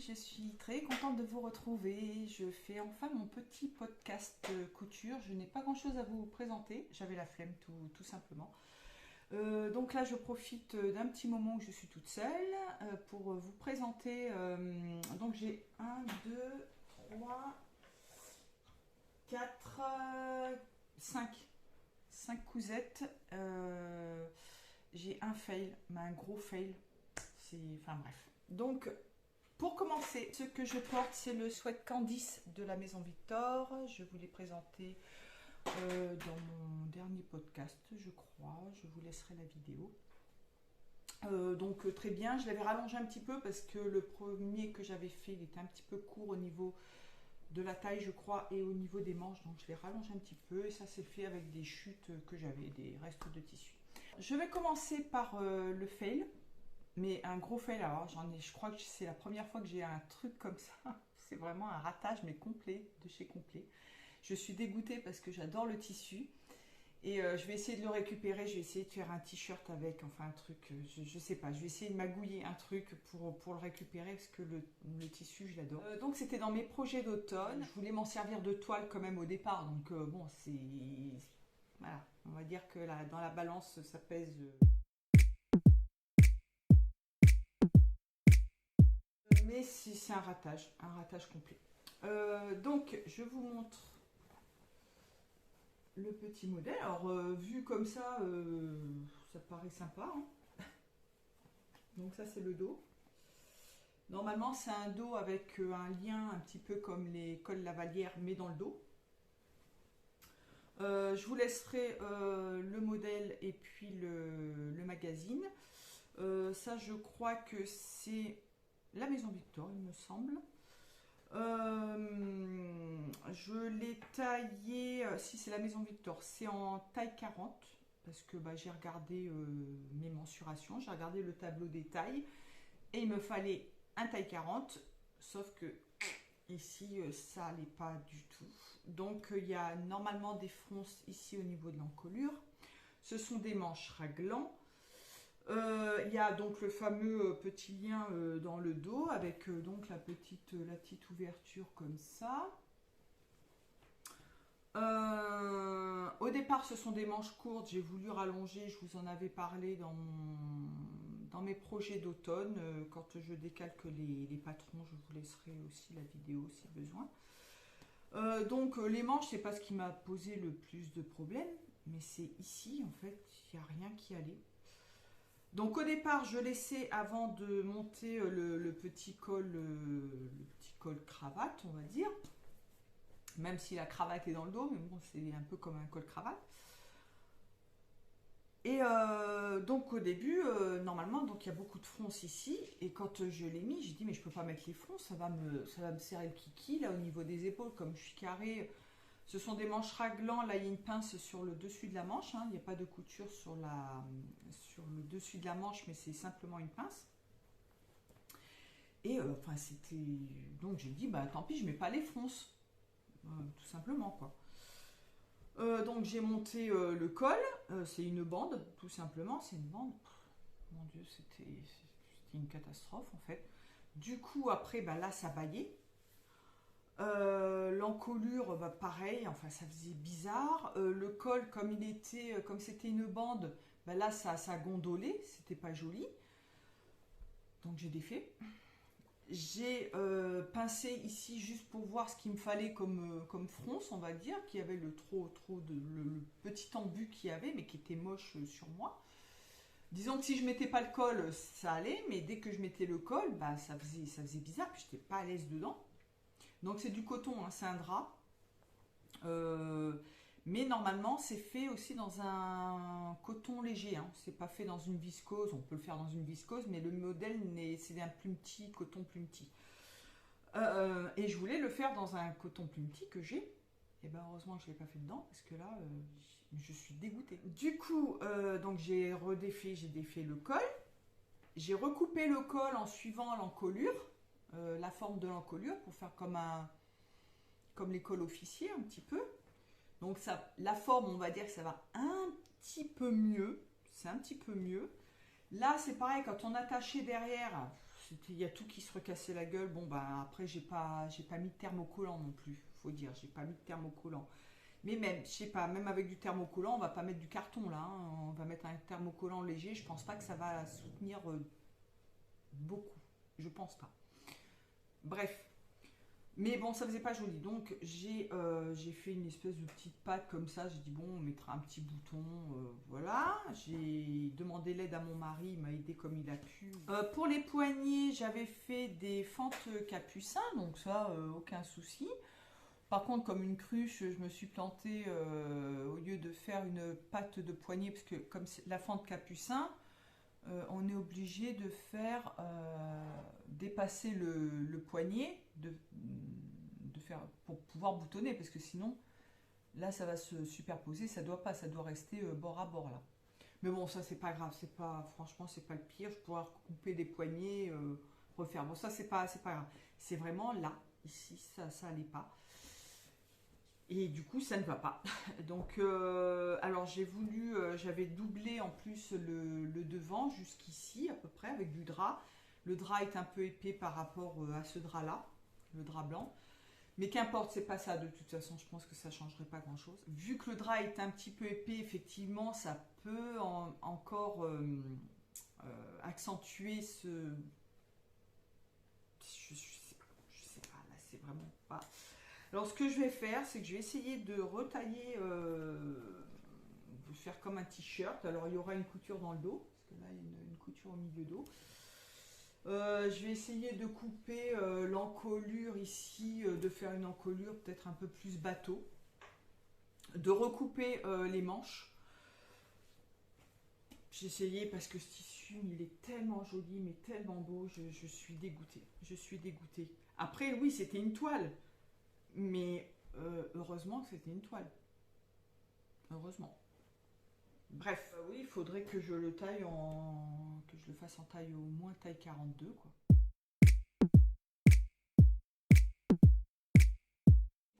je suis très contente de vous retrouver. Je fais enfin mon petit podcast couture. Je n'ai pas grand chose à vous présenter. J'avais la flemme tout simplement. Donc là, je profite d'un petit moment où je suis toute seule pour vous présenter. Donc j'ai 1, 2, 3, 4, 5 cousettes. J'ai un fail, mais un gros fail. Enfin bref. Donc pour commencer, ce que je porte, c'est le Sweat Candice de la Maison Victor. Je vous l'ai présenté dans mon dernier podcast, je crois. Je vous laisserai la vidéo. Donc très bien, je l'avais rallongé un petit peu parce que le premier que j'avais fait, il était un petit peu court au niveau de la taille, je crois, et au niveau des manches. Donc je l'ai rallongé un petit peu et ça s'est fait avec des chutes que j'avais, des restes de tissu. Je vais commencer par le fail. Mais un gros fail, alors je crois que c'est la première fois que j'ai un truc comme ça. C'est vraiment un ratage, mais complet, de chez complet. Je suis dégoûtée parce que j'adore le tissu. Et je vais essayer de le récupérer, je vais essayer de faire un t-shirt avec, enfin un truc, je sais pas, je vais essayer de magouiller un truc pour le récupérer parce que le tissu, je l'adore. Donc c'était dans mes projets d'automne. Je voulais m'en servir de toile quand même au départ, donc bon, c'est... Voilà, on va dire que là, dans la balance, ça pèse... Mais c'est un ratage complet. Donc, je vous montre le petit modèle. Alors, vu comme ça paraît sympa, hein. Donc ça, c'est le dos. Normalement, c'est un dos avec un lien un petit peu comme les cols Lavalière, mais dans le dos. Je vous laisserai le modèle et puis le magazine. Ça, je crois que c'est la Maison Victor, il me semble. Je l'ai taillé, si c'est la Maison Victor, c'est en taille 40 parce que j'ai regardé mes mensurations, j'ai regardé le tableau des tailles et il me fallait un taille 40, sauf que ici ça n'allait pas du tout. Donc il y a normalement des fronces ici au niveau de l'encolure. Ce sont des manches raglan. Il y a donc le fameux petit lien dans le dos avec donc la petite ouverture comme ça. Au départ, ce sont des manches courtes. J'ai voulu rallonger. Je vous en avais parlé dans mes projets d'automne. Quand je décalque les patrons, je vous laisserai aussi la vidéo si besoin. Donc les manches, c'est pas ce qui m'a posé le plus de problèmes, mais c'est ici en fait, il n'y a rien qui allait. Donc au départ, je laissais avant de monter le petit col cravate, on va dire. Même si la cravate est dans le dos, mais bon, c'est un peu comme un col cravate. Et donc au début, normalement, donc il y a beaucoup de fronces ici. Et quand je l'ai mis, j'ai dit mais je peux pas mettre les fronces, ça va me serrer le kiki là au niveau des épaules, comme je suis carrée. Ce sont des manches raglan, là il y a une pince sur le dessus de la manche, hein. Il n'y a pas de couture sur le dessus de la manche, mais c'est simplement une pince. Et enfin c'était... Donc j'ai dit, tant pis, je mets pas les fronces, tout simplement quoi. Donc j'ai monté le col, c'est une bande, tout simplement, c'est une bande. Mon Dieu, c'était une catastrophe en fait. Du coup après, là ça baillait. L'encolure, pareil, enfin ça faisait bizarre. Le col, comme c'était une bande, là ça gondolait, c'était pas joli. Donc j'ai défait. J'ai pincé ici juste pour voir ce qu'il me fallait comme fronce, on va dire, qui avait le petit embu qu'il y avait, mais qui était moche sur moi. Disons que si je mettais pas le col, ça allait, mais dès que je mettais le col, ça faisait bizarre, puis j'étais pas à l'aise dedans. Donc c'est du coton, hein, c'est un drap. Mais normalement c'est fait aussi dans un coton léger, hein. C'est pas fait dans une viscose, on peut le faire dans une viscose, mais le modèle c'est un plume petit, coton plume petit. Et je voulais le faire dans un coton plume petit que j'ai. Et heureusement que je ne l'ai pas fait dedans parce que là je suis dégoûtée. Du coup donc j'ai défait le col. J'ai recoupé le col en suivant l'encolure, la forme de l'encolure pour faire comme les cols officiers un petit peu. Donc la forme, on va dire que ça va un petit peu mieux. C'est un petit peu mieux. Là, c'est pareil, quand on attachait derrière, il y a tout qui se recassait la gueule. Bon, bah après, j'ai pas mis de thermocollant non plus, faut dire. J'ai pas mis de thermocollant. Mais même, je sais pas, même avec du thermocollant, on va pas mettre du carton là, hein. On va mettre un thermocollant léger. Je pense pas que ça va soutenir beaucoup. Je pense pas. Bref. Mais bon, ça faisait pas joli. Donc j'ai fait une espèce de petite pâte comme ça. J'ai dit bon, on mettra un petit bouton. Voilà. J'ai demandé l'aide à mon mari. Il m'a aidé comme il a pu. Pour les poignets, j'avais fait des fentes capucins. Donc ça, aucun souci. Par contre, comme une cruche, je me suis plantée au lieu de faire une pâte de poignet, parce que comme la fente capucin, on est obligé de faire dépasser le poignet, de faire, pour pouvoir boutonner, parce que sinon, là, ça va se superposer, ça doit pas, ça doit rester bord à bord là. Mais bon, ça c'est pas grave, c'est pas, franchement, c'est pas le pire. Je pourrais couper des poignets, refaire. Bon, ça c'est pas grave. C'est vraiment là, ici, ça allait pas. Et du coup, ça ne va pas. Donc, alors j'ai voulu, j'avais doublé en plus le devant jusqu'ici à peu près avec du drap. Le drap est un peu épais par rapport à ce drap-là, le drap blanc. Mais qu'importe, c'est pas ça de toute façon, je pense que ça changerait pas grand-chose. Vu que le drap est un petit peu épais, effectivement, ça peut encore accentuer ce... Je sais pas, là c'est vraiment pas... Alors ce que je vais faire, c'est que je vais essayer de retailler, de faire comme un t-shirt. Alors il y aura une couture dans le dos, parce que là il y a une couture au milieu dos. Je vais essayer de couper l'encolure ici, de faire une encolure peut-être un peu plus bateau. De recouper les manches. J'ai essayé parce que ce tissu, il est tellement joli, mais tellement beau, je suis dégoûtée. Je suis dégoûtée. Après, oui, c'était une toile. Mais heureusement que c'était une toile. Heureusement. Bref, oui, il faudrait que je le taille que je le fasse en taille au moins taille 42 quoi.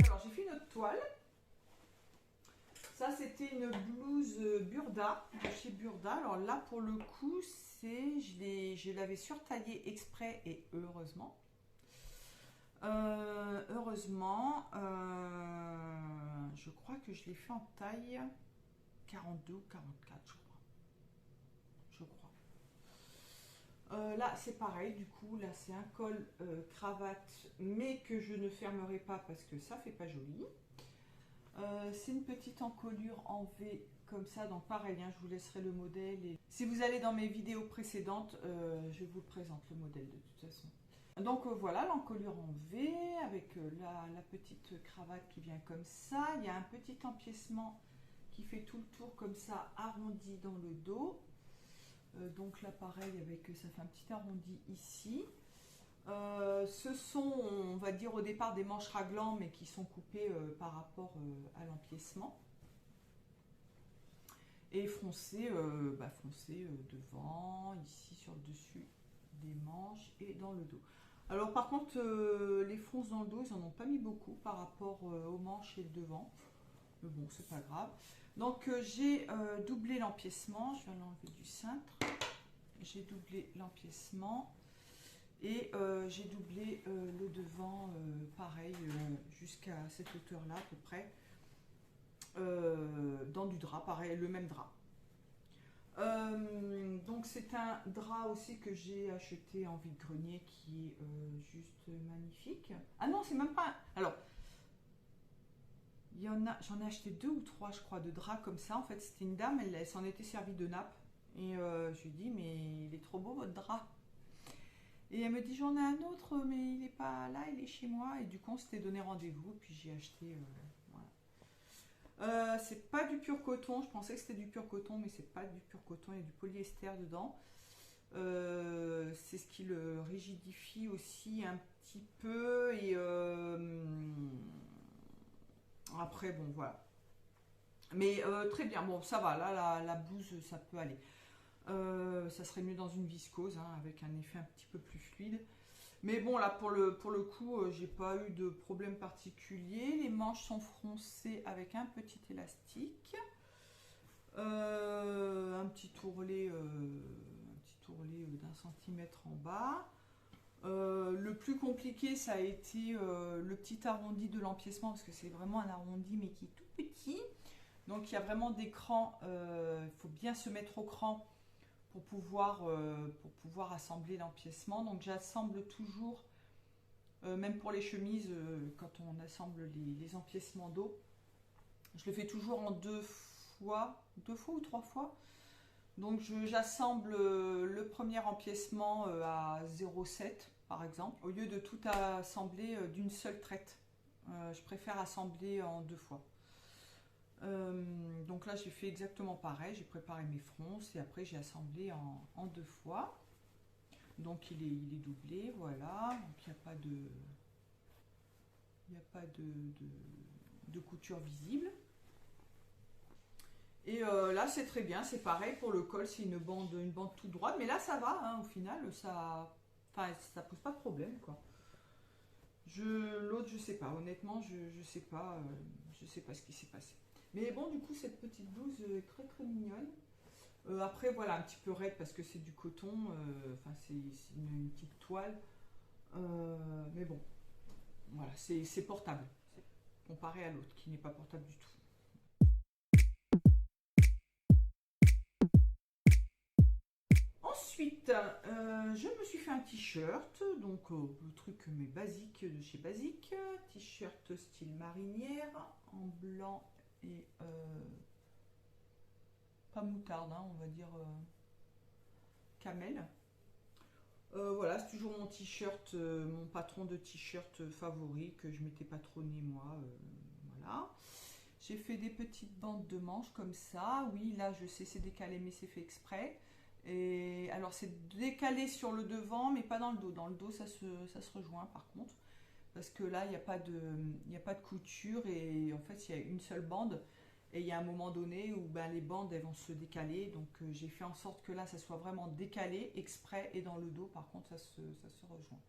Alors j'ai fait une autre toile. Ça c'était une blouse Burda de chez Burda. Alors là pour le coup je l'avais surtaillée exprès et heureusement. Heureusement, je crois que je l'ai fait en taille 42 ou 44, je crois. Là, c'est pareil, du coup, là, c'est un col cravate, mais que je ne fermerai pas parce que ça fait pas joli. C'est une petite encolure en V comme ça, donc pareil, hein, je vous laisserai le modèle. Et... si vous allez dans mes vidéos précédentes, je vous présente le modèle de toute façon. Donc voilà l'encolure en V avec la petite cravate qui vient comme ça. Il y a un petit empiècement qui fait tout le tour comme ça, arrondi dans le dos. Donc là pareil, avec ça fait un petit arrondi ici. Ce sont, on va dire au départ, des manches raglan, mais qui sont coupées par rapport à l'empiècement. Et foncé, foncé devant, ici sur le dessus des manches et dans le dos. Alors par contre, les fronces dans le dos, ils n'en ont pas mis beaucoup par rapport aux manches et le devant. Mais bon, c'est pas grave. Donc j'ai doublé l'empiècement, je vais l'enlever du cintre. J'ai doublé l'empiècement et j'ai doublé le devant, pareil, jusqu'à cette hauteur-là à peu près. Dans du drap, pareil, le même drap. Donc c'est un drap aussi que j'ai acheté en vide-grenier qui est juste magnifique. Ah non, c'est même pas... Alors, j'en ai acheté 2 ou 3 je crois de draps comme ça. En fait c'était une dame, elle s'en était servie de nappe. Et je lui dis mais il est trop beau votre drap. Et elle me dit j'en ai un autre mais il n'est pas là, il est chez moi. Et du coup on s'était donné rendez-vous puis j'ai acheté... voilà. C'est pas du pur coton, je pensais que c'était du pur coton mais c'est pas du pur coton, il y a du polyester dedans. C'est ce qui le rigidifie aussi un petit peu et après bon voilà. Mais très bien, bon ça va, là la blouse ça peut aller. Ça serait mieux dans une viscose hein, avec un effet un petit peu plus fluide. Mais bon là pour le coup j'ai pas eu de problème particulier. Les manches sont froncées avec un petit élastique. Un petit tourlet d'1 centimètre en bas. Le plus compliqué, ça a été le petit arrondi de l'empiècement, parce que c'est vraiment un arrondi, mais qui est tout petit. Donc il y a vraiment des crans, il faut bien se mettre au cran pour pouvoir assembler l'empiècement. Donc j'assemble toujours, même pour les chemises, quand on assemble les empiècements dos, je le fais toujours en deux fois ou trois fois. Donc j'assemble le premier empiècement à 0,7 par exemple, au lieu de tout assembler d'une seule traite. Je préfère assembler en deux fois. Donc là j'ai fait exactement pareil, j'ai préparé mes fronces et après j'ai assemblé en deux fois. Donc il est doublé, voilà. Donc il n'y a pas de couture visible. Et là c'est très bien, c'est pareil pour le col, c'est une bande toute droite, mais là ça va, hein, au final, ça pose pas de problème quoi. L'autre je sais pas, honnêtement je sais pas ce qui s'est passé. Mais bon, du coup cette petite blouse est très très mignonne. Après voilà, un petit peu raide parce que c'est du coton, c'est une petite toile. Mais bon, voilà, c'est portable comparé à l'autre qui n'est pas portable du tout. Ensuite, je me suis fait un t-shirt, donc le truc mais basique de chez Basique, t-shirt style marinière en blanc et pas moutarde, hein, on va dire camel. Voilà, c'est toujours mon t-shirt, mon patron de t-shirt favori que je m'étais patronné moi. Voilà. J'ai fait des petites bandes de manches comme ça. Oui, là je sais c'est décalé mais c'est fait exprès. Et alors c'est décalé sur le devant mais pas dans le dos. Dans le dos ça se rejoint par contre. Parce que là il n'y a pas de couture et en fait il y a une seule bande. Et il y a un moment donné où ben, les bandes elles vont se décaler. Donc j'ai fait en sorte que là ça soit vraiment décalé, exprès, et dans le dos par contre ça se rejoint.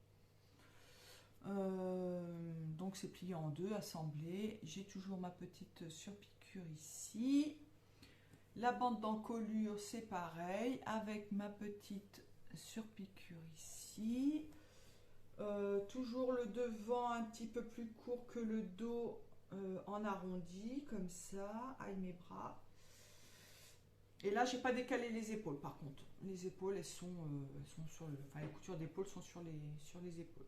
Donc c'est plié en deux, assemblé. J'ai toujours ma petite surpiqûre ici. La bande d'encolure c'est pareil, avec ma petite surpiqûre ici. Toujours le devant un petit peu plus court que le dos, en arrondi comme ça. Aïe mes bras. Et là j'ai pas décalé les épaules par contre. Les épaules elles sont sur le, enfin les coutures d'épaule sont sur les épaules.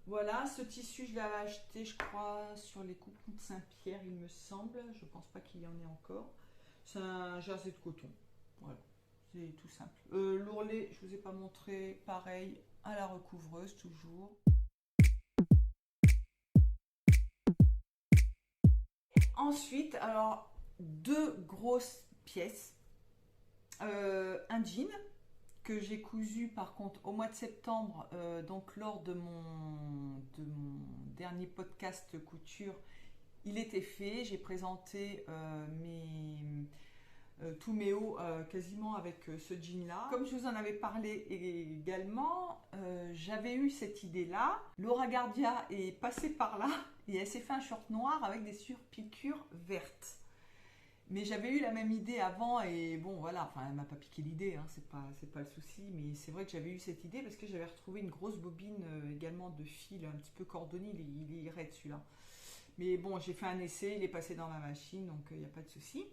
Voilà, ce tissu je l'avais acheté je crois sur les coupons de Saint-Pierre il me semble. Je pense pas qu'il y en ait encore. C'est un jersey de coton. Voilà, c'est tout simple. L'ourlet je vous ai pas montré, pareil à la recouvreuse toujours. Ensuite, alors, deux grosses pièces. Un jean que j'ai cousu par contre au mois de septembre, donc lors de mon dernier podcast couture, il était fait. J'ai présenté tous mes hauts quasiment avec ce jean là. Comme je vous en avais parlé également, j'avais eu cette idée là. Laura Gardia est passée par là et elle s'est fait un short noir avec des surpiqûres vertes. Mais j'avais eu la même idée avant et bon voilà, enfin elle m'a pas piqué l'idée, hein, c'est pas le souci, mais c'est vrai que j'avais eu cette idée parce que j'avais retrouvé une grosse bobine également de fil un petit peu cordonnier, il est raide celui-là. Mais bon, j'ai fait un essai, il est passé dans ma machine, donc il n'y a pas de souci.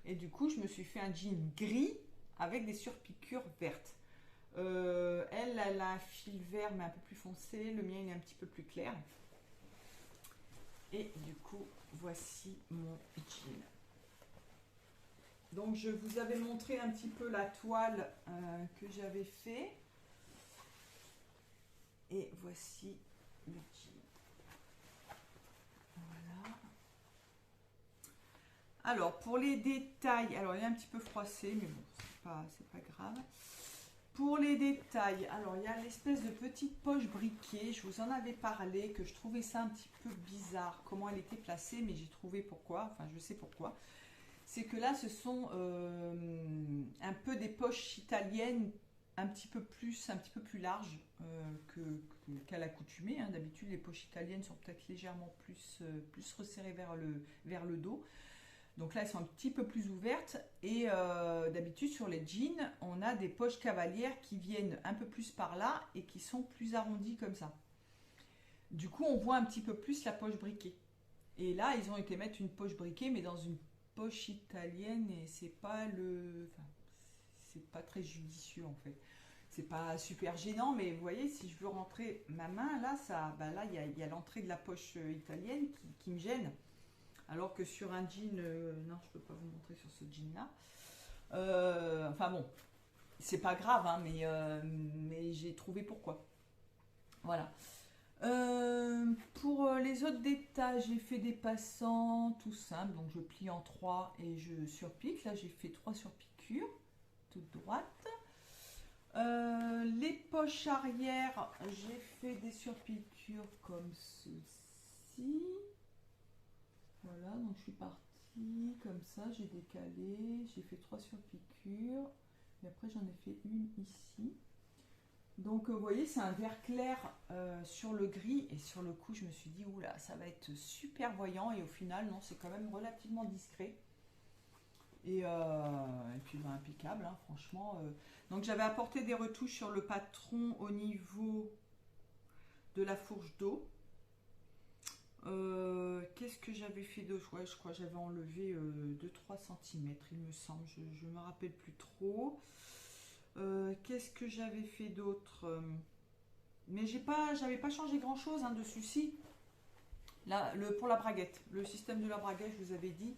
Et du coup, je me suis fait un jean gris avec des surpiqûres vertes. Elle a un fil vert mais un peu plus foncé, le mien il est un petit peu plus clair. Et du coup, voici mon jean. Donc je vous avais montré un petit peu la toile que j'avais fait. Et voici le jean. Voilà. Alors pour les détails, alors il est un petit peu froissé, mais bon, c'est pas grave. Pour les détails, alors il y a l'espèce de petite poche briquée, je vous en avais parlé, que je trouvais ça un petit peu bizarre, comment elle était placée, mais j'ai trouvé pourquoi, enfin je sais pourquoi. C'est que là ce sont un peu des poches italiennes un petit peu plus larges qu'à l'accoutumée, hein. D'habitude les poches italiennes sont peut-être légèrement plus resserrées vers le dos. Donc là, elles sont un petit peu plus ouvertes. Et d'habitude, sur les jeans, on a des poches cavalières qui viennent un peu plus par là et qui sont plus arrondies comme ça. Du coup, on voit un petit peu plus la poche briquée. Et là, ils ont été mettre une poche briquée, mais dans une poche italienne, et c'est pas c'est pas très judicieux en fait. C'est pas super gênant, mais vous voyez, si je veux rentrer ma main, là, là, il y a l'entrée de la poche italienne qui me gêne. Alors que sur un jean, non, je peux pas vous montrer sur ce jean-là. Enfin bon, c'est pas grave, hein, mais j'ai trouvé pourquoi. Voilà. Pour les autres détails, j'ai fait des passants tout simple, donc je plie en 3 et je surpique. Là, j'ai fait 3 surpiqûres, toutes droites. Les poches arrière, j'ai fait des surpiqûres comme ceci. Voilà, donc je suis partie comme ça, j'ai décalé, j'ai fait 3 surpiqûres, et après j'en ai fait une ici. Donc vous voyez, c'est un vert clair sur le gris, et sur le coup je me suis dit, oula, ça va être super voyant, et au final, non, c'est quand même relativement discret. Et puis ben, impeccable, hein, franchement. Donc j'avais apporté des retouches sur le patron au niveau de la fourche d'eau. Qu'est-ce que j'avais fait d'autre? Ouais, je crois que j'avais enlevé 2-3 cm, il me semble, je me rappelle plus trop. Qu'est-ce que j'avais fait d'autre? Mais j'avais pas changé grand chose, hein, dessus. Si, là, pour la braguette, le système de la braguette, je vous avais dit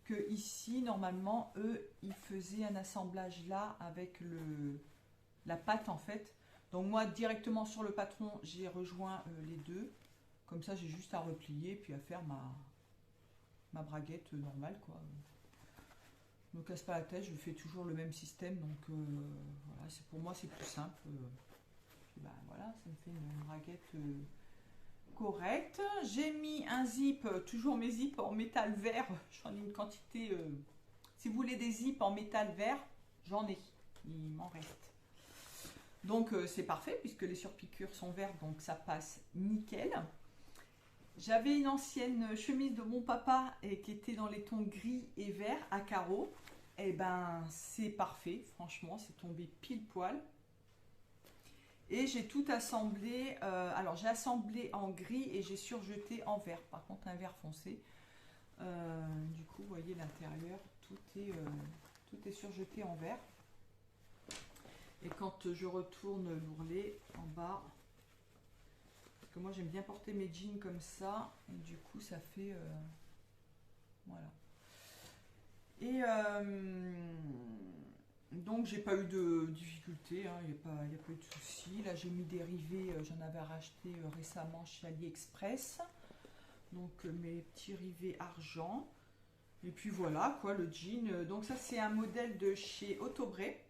que ici, normalement, eux, ils faisaient un assemblage là avec la pâte en fait. Donc moi, directement sur le patron, j'ai rejoint les deux. Comme ça, j'ai juste à replier puis à faire ma braguette normale, quoi. Je me casse pas la tête, je fais toujours le même système, donc voilà, pour moi c'est plus simple. Puis ben, voilà, ça me fait une braguette correcte. J'ai mis un zip, toujours mes zips en métal vert. J'en ai une quantité. Si vous voulez des zips en métal vert, j'en ai. Il m'en reste. Donc c'est parfait puisque les surpiqûres sont vertes, donc ça passe nickel. J'avais une ancienne chemise de mon papa et qui était dans les tons gris et vert à carreaux. Et ben c'est parfait, franchement, c'est tombé pile poil. Et j'ai tout assemblé. Alors j'ai assemblé en gris et j'ai surjeté en vert. Par contre un vert foncé. Du coup, vous voyez l'intérieur, tout est surjeté en vert. Et quand je retourne l'ourlet en bas. Que moi j'aime bien porter mes jeans comme ça et du coup ça fait voilà. Et donc j'ai pas eu de difficulté, hein, il n'y a pas eu de soucis. Là j'ai mis des rivets, j'en avais racheté récemment chez AliExpress, donc mes petits rivets argent. Et puis voilà quoi, le jean. Donc ça c'est un modèle de chez Autobré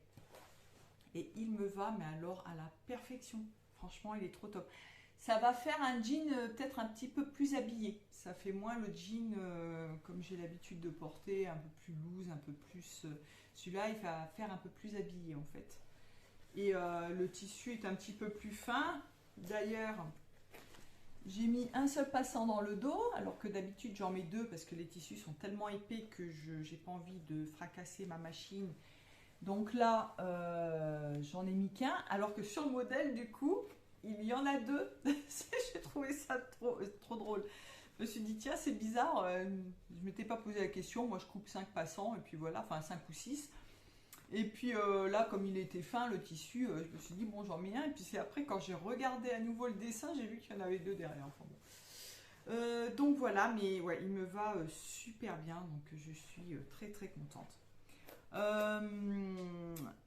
et il me va mais alors à la perfection. Franchement il est trop top. Ça va faire un jean peut-être un petit peu plus habillé. Ça fait moins le jean comme j'ai l'habitude de porter, un peu plus loose, un peu plus... Celui-là, il va faire un peu plus habillé en fait. Et le tissu est un petit peu plus fin. D'ailleurs, j'ai mis un seul passant dans le dos, alors que d'habitude j'en mets deux parce que les tissus sont tellement épais que je n'ai pas envie de fracasser ma machine. Donc là, j'en ai mis qu'un, alors que sur le modèle, du coup... Il y en a deux. J'ai trouvé ça trop drôle. Je me suis dit, tiens, c'est bizarre. Je ne m'étais pas posé la question. Moi, je coupe 5 passants. Et puis voilà, enfin 5 ou 6. Et puis là, comme il était fin, le tissu, je me suis dit, bon, j'en mets un. Et puis c'est après, quand j'ai regardé à nouveau le dessin, j'ai vu qu'il y en avait deux derrière. Enfin, bon. Donc voilà, mais ouais, il me va super bien. Donc je suis très contente.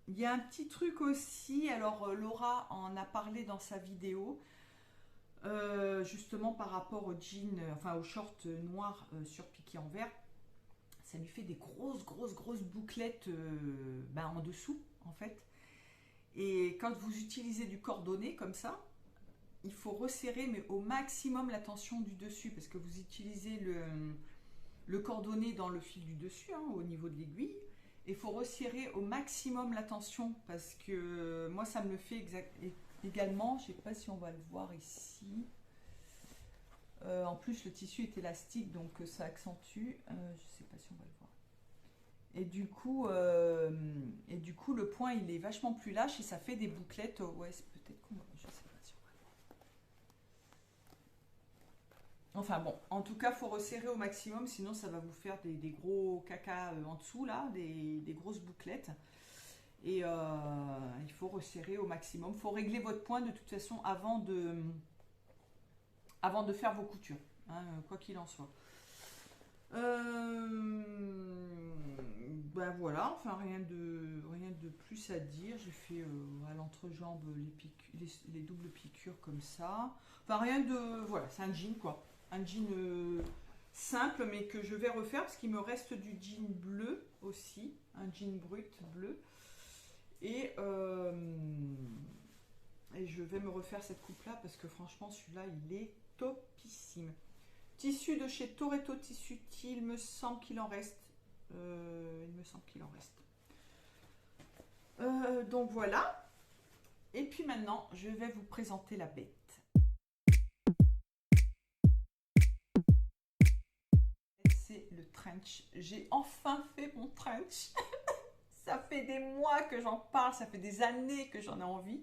Il y a un petit truc aussi, alors Laura en a parlé dans sa vidéo, justement par rapport au jean, enfin au short noir surpiqué en vert. Ça lui fait des grosses bouclettes en dessous en fait. Et quand vous utilisez du cordonnet comme ça, il faut resserrer mais au maximum la tension du dessus parce que vous utilisez le cordonnet dans le fil du dessus, hein, au niveau de l'aiguille. Il faut resserrer au maximum la tension parce que moi ça me le fait également. Je ne sais pas si on va le voir ici. En plus, le tissu est élastique, donc ça accentue. Je ne sais pas si on va le voir. Et du coup, le point, il est vachement plus lâche et ça fait des bouclettes. Ouais, c'est peut-être qu'on va... Je sais pas si on va le voir. Enfin bon, en tout cas, il faut resserrer au maximum, sinon ça va vous faire des gros caca en dessous, là, des grosses bouclettes. Et il faut resserrer au maximum. Il faut régler votre point de toute façon avant de faire vos coutures, hein, quoi qu'il en soit. Ben voilà, enfin rien de plus à dire. J'ai fait à l'entrejambe les doubles piqûres comme ça. Enfin rien de... Voilà, c'est un jean quoi. Un jean simple mais que je vais refaire parce qu'il me reste du jean bleu aussi. Un jean brut bleu. Et je vais me refaire cette coupe là parce que franchement celui-là il est topissime. Tissu de chez Toretto Tissu, il me semble qu'il en reste. Donc voilà. Et puis maintenant, je vais vous présenter la bête. C'est le trench. J'ai enfin fait mon trench. Ça fait des mois que j'en parle, ça fait des années que j'en ai envie.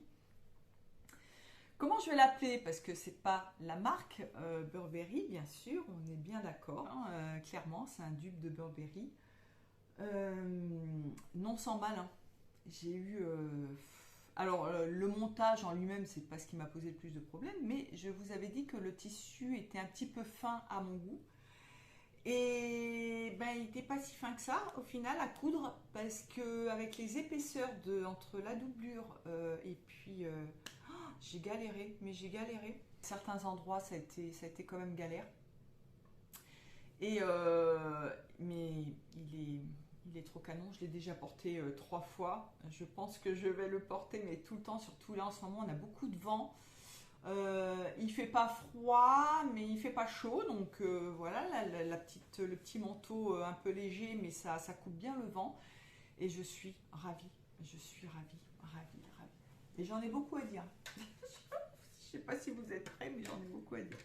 Comment je vais l'appeler? Parce que c'est pas la marque Burberry, bien sûr, on est bien d'accord. Hein, clairement, c'est un dupe de Burberry. Non sans mal. Hein. J'ai eu... Alors, le montage en lui-même, c'est pas ce qui m'a posé le plus de problèmes, mais je vous avais dit que le tissu était un petit peu fin à mon goût. Et ben, il n'était pas si fin que ça au final à coudre parce que avec les épaisseurs entre la doublure et puis j'ai galéré, mais j'ai galéré. Certains endroits ça a été quand même galère. Et mais il est trop canon. Je l'ai déjà porté 3 fois. Je pense que je vais le porter mais tout le temps. Surtout là en ce moment on a beaucoup de vent. Il fait pas froid, mais il fait pas chaud, donc voilà, le petit manteau un peu léger, mais ça coupe bien le vent. Et je suis ravie, ravie. Et j'en ai beaucoup à dire. Je sais pas si vous êtes prêts, mais j'en ai beaucoup à dire.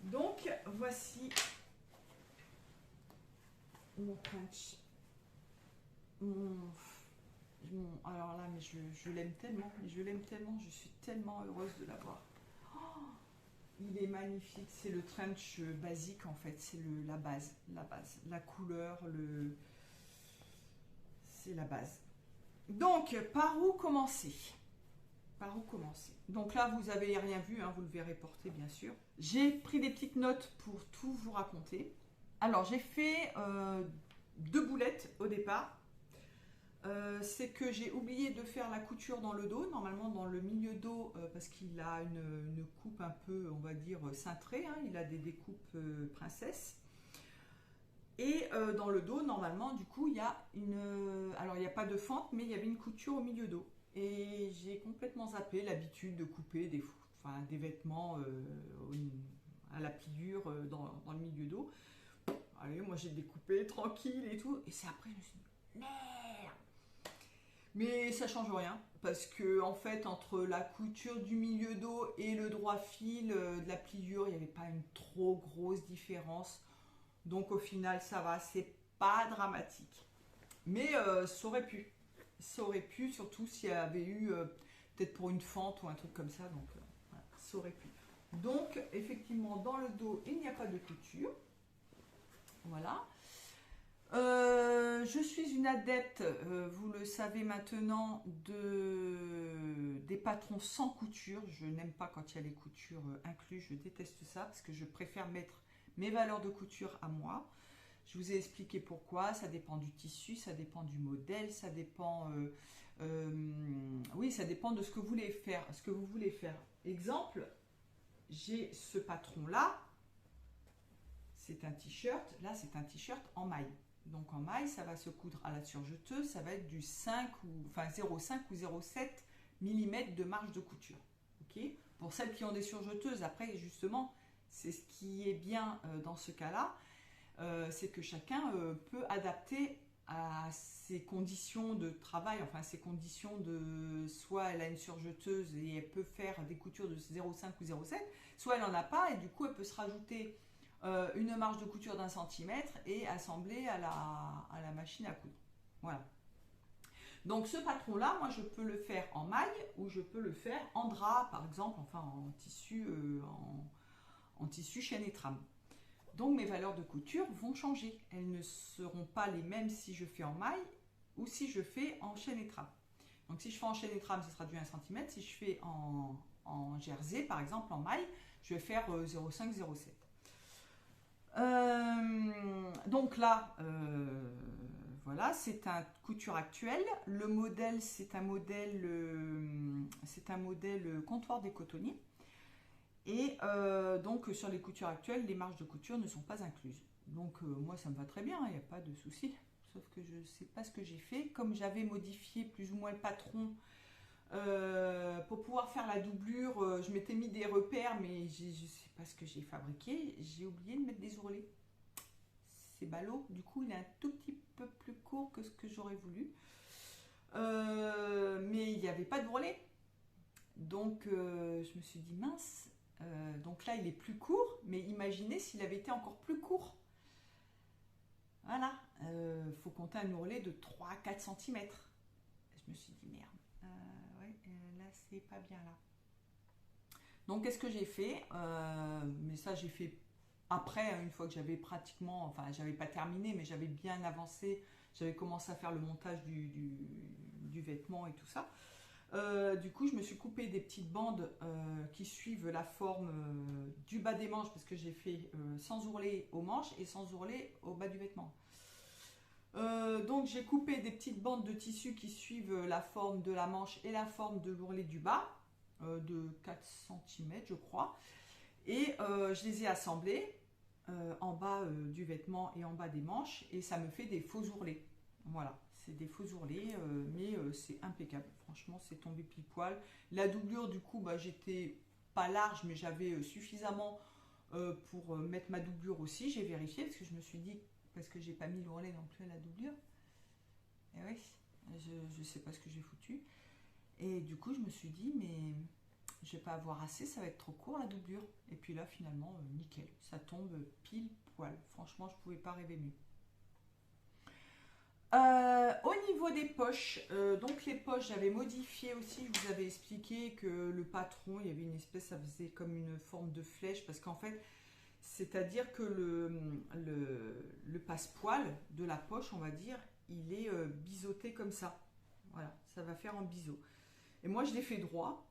Donc voici mon punch. Alors là, mais je l'aime tellement, je suis tellement heureuse de l'avoir. Oh, il est magnifique, c'est le trench basique en fait, c'est la base, la couleur, c'est la base. Donc, par où commencer? Donc là, vous avez rien vu, hein, vous le verrez porter bien sûr. J'ai pris des petites notes pour tout vous raconter. Alors, j'ai fait 2 boulettes au départ. C'est que j'ai oublié de faire la couture dans le dos, normalement dans le milieu dos, parce qu'il a une coupe un peu, on va dire, cintrée, hein, il a des découpes princesse. Et dans le dos, normalement, du coup, il y a alors il n'y a pas de fente, mais il y avait une couture au milieu dos. Et j'ai complètement zappé l'habitude de couper des vêtements à la pliure dans le milieu dos. Allez, moi j'ai découpé tranquille et tout, et c'est après, je me suis dit, merde! Mais ça change rien parce que en fait entre la couture du milieu dos et le droit fil de la pliure, il n'y avait pas une trop grosse différence. Donc au final ça va, c'est pas dramatique. Mais ça aurait pu, surtout s'il y avait eu peut-être pour une fente ou un truc comme ça. Donc voilà, ça aurait pu. Donc effectivement dans le dos il n'y a pas de couture. Voilà. Je suis une adepte, vous le savez maintenant, des patrons sans couture. Je n'aime pas quand il y a les coutures incluses, je déteste ça parce que je préfère mettre mes valeurs de couture à moi. Je vous ai expliqué pourquoi, ça dépend du tissu, ça dépend du modèle, ça dépend, oui, ça dépend de ce que vous voulez faire. Exemple, j'ai ce patron-là, c'est un t-shirt, là c'est un t-shirt en maille. Donc en maille, ça va se coudre à la surjeteuse, ça va être du 0,5 ou 0,7 mm de marge de couture. Okay, pour celles qui ont des surjeteuses, après justement, c'est ce qui est bien dans ce cas-là, c'est que chacun peut adapter à ses conditions de travail, enfin ses conditions de, soit elle a une surjeteuse et elle peut faire des coutures de 0,5 ou 0,7, soit elle n'en a pas et du coup elle peut se rajouter une marge de couture d'1 centimètre et assembler à la machine à coudre. Voilà. Donc ce patron-là, moi je peux le faire en maille ou je peux le faire en drap par exemple, enfin en tissu chaîne et trame. Donc mes valeurs de couture vont changer. Elles ne seront pas les mêmes si je fais en maille ou si je fais en chaîne et trame. Donc si je fais en chaîne et trame, ce sera du 1 cm. Si je fais en jersey, par exemple, en maille, je vais faire 0,5, 0,7. Donc là, voilà, c'est un couture actuelle. Le modèle, c'est un modèle comptoir des cotonniers. Et donc sur les coutures actuelles, les marges de couture ne sont pas incluses. Donc moi ça me va très bien, il n'y a pas de souci. Sauf que je ne sais pas ce que j'ai fait. Comme j'avais modifié plus ou moins le patron pour pouvoir faire la doublure, je m'étais mis des repères, mais je ne sais pas ce que j'ai fabriqué. J'ai oublié de mettre des ourlets. C'est ballot, du coup il est un tout petit peu plus court que ce que j'aurais voulu. Mais il n'y avait pas de ourlet. Donc je me suis dit mince. Donc là il est plus court, mais imaginez s'il avait été encore plus court. Voilà, faut compter un ourlet de 3-4 cm. Je me suis dit merde, ouais, là c'est pas bien là. Donc qu'est-ce que j'ai fait, mais ça j'ai fait après, une fois que j'avais pratiquement, enfin j'avais pas terminé, mais j'avais bien avancé, j'avais commencé à faire le montage du vêtement et tout ça. Du coup, je me suis coupé des petites bandes qui suivent la forme du bas des manches parce que j'ai fait sans ourlet aux manches et sans ourlet au bas du vêtement. Donc j'ai coupé des petites bandes de tissu qui suivent la forme de la manche et la forme de l'ourlet du bas de 4 cm je crois. Et je les ai assemblés en bas du vêtement et en bas des manches et ça me fait des faux ourlets. Voilà. C'est des faux ourlets, mais c'est impeccable. Franchement, c'est tombé pile poil. La doublure, du coup, bah, j'étais pas large, mais j'avais suffisamment pour mettre ma doublure aussi. J'ai vérifié parce que je me suis dit, parce que j'ai pas mis l'ourlet non plus à la doublure. Et oui, je sais pas ce que j'ai foutu. Et du coup, je me suis dit, mais je vais pas avoir assez, ça va être trop court la doublure. Et puis là, finalement, nickel, ça tombe pile poil. Franchement, je pouvais pas rêver mieux. Au niveau des poches, donc les poches, j'avais modifié aussi, je vous avais expliqué que le patron, il y avait une espèce, ça faisait comme une forme de flèche, parce qu'en fait, c'est-à-dire que le passepoil de la poche, on va dire, il est biseauté comme ça. Voilà, ça va faire en biseau. Et moi, je l'ai fait droit.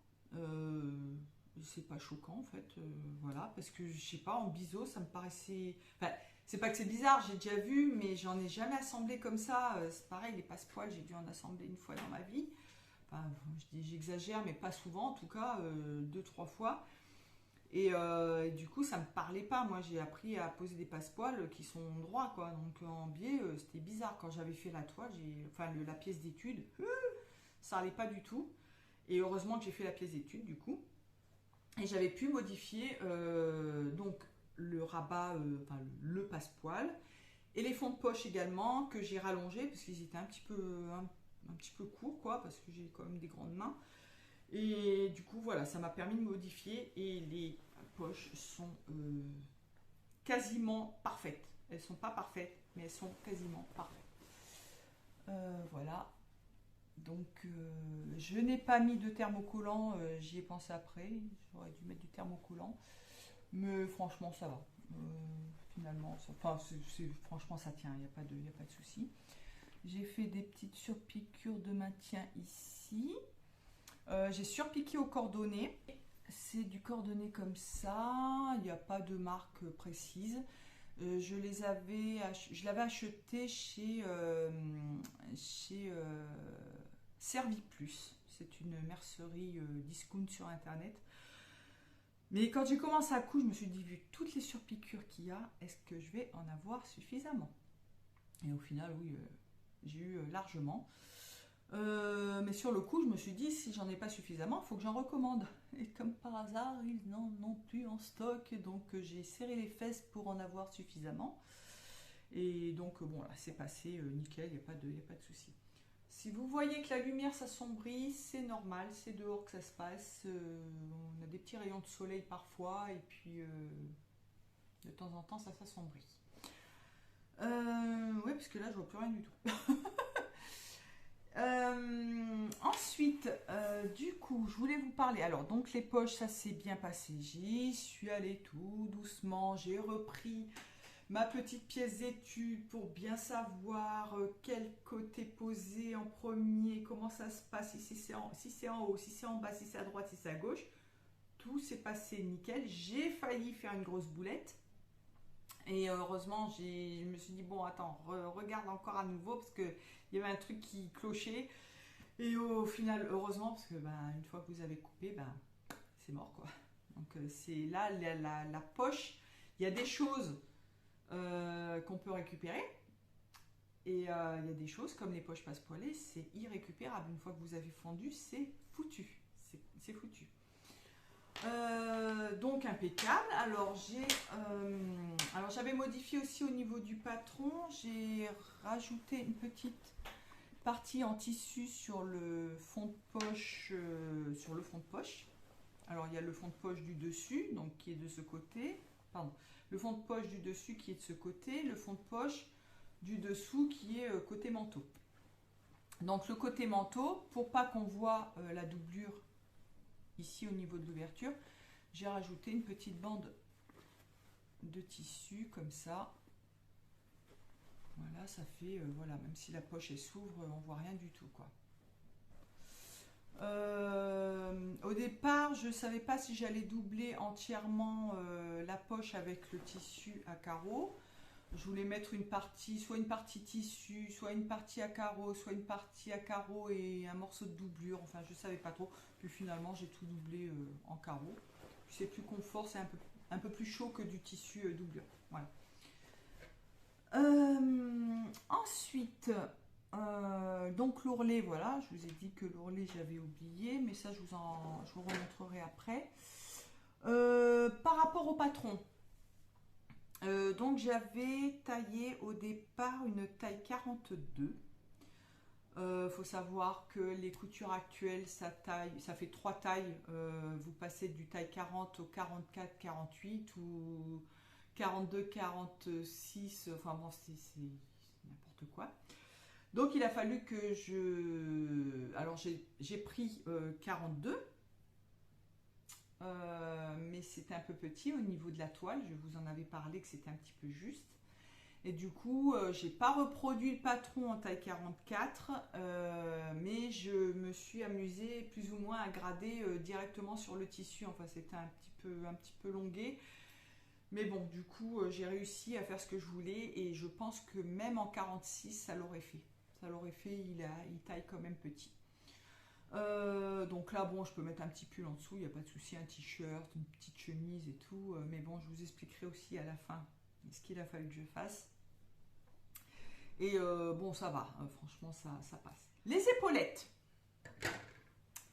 C'est pas choquant en fait, voilà, parce que je sais pas, en biseau, ça me paraissait. Enfin, c'est pas que c'est bizarre, j'ai déjà vu, mais j'en ai jamais assemblé comme ça. C'est pareil, les passepoils, j'ai dû en assembler une fois dans ma vie. Enfin, j'exagère, mais pas souvent, en tout cas, 2-3 fois. Et du coup, ça me parlait pas. Moi, j'ai appris à poser des passepoils qui sont droits, quoi. Donc en biais, c'était bizarre. Quand j'avais fait la toile, enfin la pièce d'étude, ça allait pas du tout. Et heureusement que j'ai fait la pièce d'étude, du coup. Et j'avais pu modifier donc le rabat, enfin le passepoil, et les fonds de poche également que j'ai rallongés parce qu'ils étaient un petit peu courts, quoi, parce que j'ai quand même des grandes mains. Et du coup, voilà, ça m'a permis de modifier et les poches sont quasiment parfaites. Elles sont pas parfaites, mais elles sont quasiment parfaites. Voilà. Donc je n'ai pas mis de thermocollant, j'y ai pensé après, j'aurais dû mettre du thermocollant, mais franchement ça va. Finalement, franchement ça tient, il n'y a pas de souci. J'ai fait des petites surpiqûres de maintien ici. J'ai surpiqué au cordonnet. C'est du cordonnet comme ça, il n'y a pas de marque précise. Je l'avais acheté chez Serviplus. C'est une mercerie discount sur internet. Mais quand j'ai commencé à coudre, je me suis dit, vu toutes les surpiqûres qu'il y a, est-ce que je vais en avoir suffisamment? Et au final, oui, j'ai eu largement. Mais sur le coup, je me suis dit, si j'en ai pas suffisamment, il faut que j'en recommande. Et comme par hasard, ils n'en ont plus en stock. Donc j'ai serré les fesses pour en avoir suffisamment. Et donc bon là c'est passé nickel, il n'y a pas de souci. Si vous voyez que la lumière s'assombrit, c'est normal, c'est dehors que ça se passe. On a des petits rayons de soleil parfois et puis de temps en temps ça s'assombrit. Ouais, parce que là je vois plus rien du tout. Ensuite, du coup, je voulais vous parler. Alors, donc les poches, ça s'est bien passé. J'y suis allée tout doucement. J'ai repris ma petite pièce d'étude pour bien savoir quel côté poser en premier, comment ça se passe, si c'est en haut, si c'est en bas, si c'est à droite, si c'est à gauche. Tout s'est passé nickel. J'ai failli faire une grosse boulette. Et heureusement, je me suis dit, bon, attends, regarde encore à nouveau parce qu'il y avait un truc qui clochait. Et au final, heureusement, parce que ben, une fois que vous avez coupé, ben, c'est mort quoi. Donc c'est là la poche. Il y a des choses qu'on peut récupérer. Et il y a des choses comme les poches passe-poilées, c'est irrécupérable. Une fois que vous avez fondu, c'est foutu. C'est foutu. Donc impeccable. Alors j'avais modifié aussi au niveau du patron. J'ai rajouté une petite partie en tissu sur le fond de poche. Alors il y a le fond de poche du dessus, donc qui est de ce côté. Pardon. Le fond de poche du dessus qui est de ce côté. Le fond de poche du dessous qui est côté manteau. Donc le côté manteau, pour pas qu'on voit la doublure ici au niveau de l'ouverture, j'ai rajouté une petite bande de tissu comme ça. Voilà, ça fait, voilà, même si la poche elle s'ouvre, on voit rien du tout quoi. Au départ, je savais pas si j'allais doubler entièrement la poche avec le tissu à carreaux. Je voulais mettre une partie, soit une partie tissu, soit une partie à carreaux, soit une partie à carreaux et un morceau de doublure. Enfin, je savais pas trop. Puis finalement, j'ai tout doublé en carreaux. C'est plus confort, c'est un peu plus chaud que du tissu doublure. Voilà. Ensuite, donc l'ourlet, voilà, je vous ai dit que l'ourlet j'avais oublié, mais ça je vous remontrerai après. Par rapport au patron, donc j'avais taillé au départ une taille 42. Faut savoir que les coutures actuelles, ça fait 3 tailles. Vous passez du taille 40 au 44, 48 ou 42, 46. Enfin bon, c'est n'importe quoi. Donc il a fallu que alors j'ai pris 42. Mais c'était un peu petit au niveau de la toile. Je vous en avais parlé que c'était un petit peu juste. Et du coup, j'ai pas reproduit le patron en taille 44, mais je me suis amusée plus ou moins à grader directement sur le tissu. Enfin, c'était un petit peu longué. Mais bon, du coup, j'ai réussi à faire ce que je voulais et je pense que même en 46, ça l'aurait fait. Ça l'aurait fait, il taille quand même petit. Donc là, bon, je peux mettre un petit pull en dessous, il n'y a pas de souci, un t-shirt, une petite chemise et tout. Mais bon, je vous expliquerai aussi à la fin ce qu'il a fallu que je fasse. Et bon, ça va, franchement, ça passe. Les épaulettes.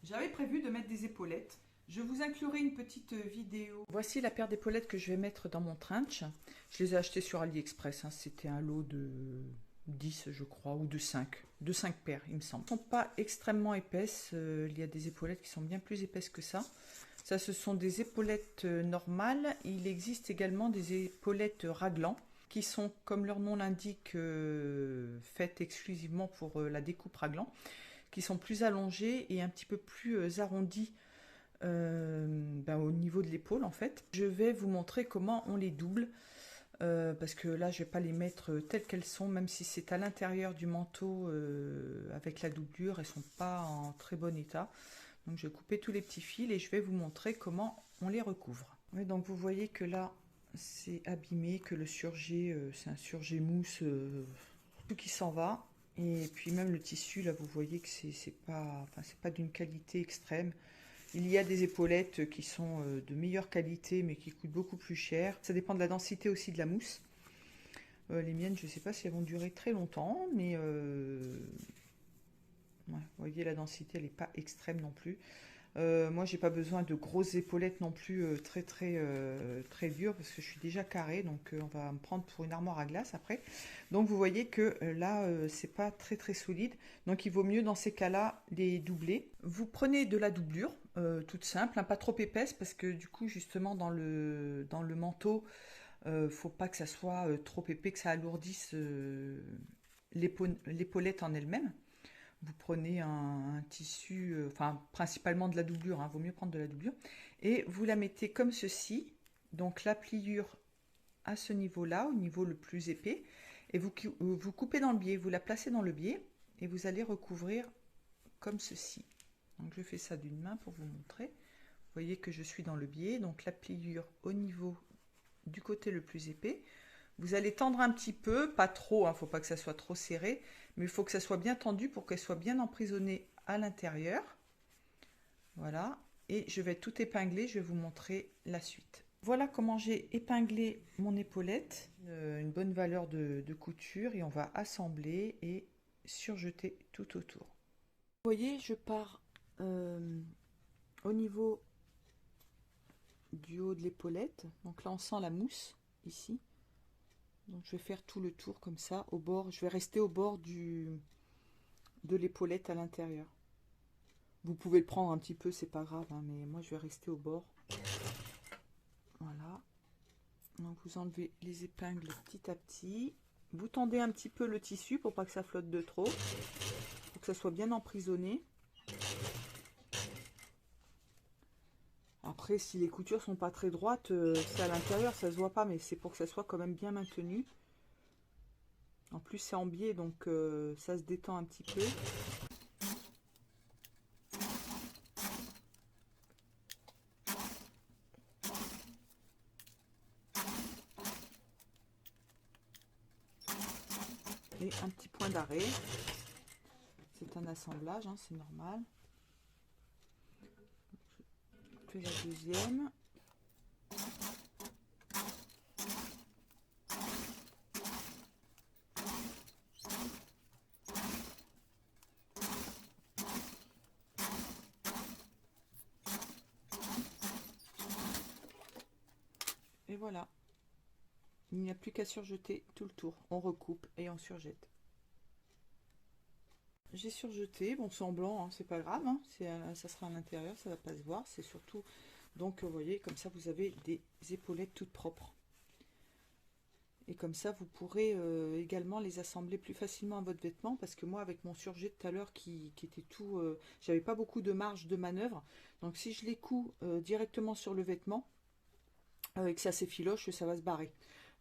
J'avais prévu de mettre des épaulettes. Je vous inclurai une petite vidéo. Voici la paire d'épaulettes que je vais mettre dans mon trench. Je les ai achetées sur AliExpress. Hein. C'était un lot de 10, je crois, ou de 5. De 5 paires, il me semble. Elles ne sont pas extrêmement épaisses. Il y a des épaulettes qui sont bien plus épaisses que ça. Ça, ce sont des épaulettes normales. Il existe également des épaulettes raglan qui sont, comme leur nom l'indique, faites exclusivement pour la découpe raglan, qui sont plus allongées et un petit peu plus arrondies au niveau de l'épaule en fait. Je vais vous montrer comment on les double parce que là je vais pas les mettre telles qu'elles sont, même si c'est à l'intérieur du manteau avec la doublure, elles sont pas en très bon état. Donc je vais couper tous les petits fils et je vais vous montrer comment on les recouvre. Oui, donc vous voyez que là c'est abîmé, que le surjet c'est un surjet mousse tout qui s'en va. Et puis même le tissu là, vous voyez que c'est pas d'une qualité extrême. Il y a des épaulettes qui sont de meilleure qualité mais qui coûtent beaucoup plus cher. Ça dépend de la densité aussi de la mousse. Les miennes, je ne sais pas si elles vont durer très longtemps, mais ouais, vous voyez la densité, elle n'est pas extrême non plus. Moi, j'ai pas besoin de grosses épaulettes non plus très dures parce que je suis déjà carrée, donc on va me prendre pour une armoire à glace après. Donc vous voyez que là, c'est pas très solide. Donc il vaut mieux dans ces cas-là les doubler. Vous prenez de la doublure, toute simple, hein, pas trop épaisse parce que du coup, justement, dans le manteau, faut pas que ça soit trop épais, que ça alourdisse l'épaulette en elle-même. Vous prenez un tissu, enfin principalement de la doublure, hein, vaut mieux prendre de la doublure, et vous la mettez comme ceci, donc la pliure à ce niveau-là, au niveau le plus épais, et vous coupez dans le biais, vous la placez dans le biais, et vous allez recouvrir comme ceci. Donc je fais ça d'une main pour vous montrer. Vous voyez que je suis dans le biais, donc la pliure au niveau du côté le plus épais. Vous allez tendre un petit peu, pas trop, il ne faut pas que ça soit trop serré, mais il faut que ça soit bien tendu pour qu'elle soit bien emprisonnée à l'intérieur. Voilà, et je vais tout épingler, je vais vous montrer la suite. Voilà comment j'ai épinglé mon épaulette, une bonne valeur de couture, et on va assembler et surjeter tout autour. Vous voyez, je pars au niveau du haut de l'épaulette, donc là on sent la mousse ici. Donc je vais faire tout le tour comme ça, au bord. Je vais rester au bord de l'épaulette à l'intérieur. Vous pouvez le prendre un petit peu, c'est pas grave, hein, mais moi je vais rester au bord. Voilà. Donc vous enlevez les épingles petit à petit. Vous tendez un petit peu le tissu pour pas que ça flotte de trop, pour que ça soit bien emprisonné. Après, si les coutures sont pas très droites, c'est à l'intérieur, ça se voit pas, mais c'est pour que ça soit quand même bien maintenu. En plus, c'est en biais, donc ça se détend un petit peu. Et un petit point d'arrêt. C'est un assemblage, hein, c'est normal. Je fais la deuxième. Et voilà. Il n'y a plus qu'à surjeter tout le tour. On recoupe et on surjette. J'ai surjeté, bon c'est en blanc, hein, c'est pas grave, hein, ça sera à l'intérieur, ça va pas se voir, c'est surtout, donc vous voyez, comme ça vous avez des épaulettes toutes propres. Et comme ça vous pourrez également les assembler plus facilement à votre vêtement, parce que moi avec mon surjet de tout à l'heure qui était tout, j'avais pas beaucoup de marge de manœuvre, donc si je les couds directement sur le vêtement, et que ça s'effiloche, ça va se barrer.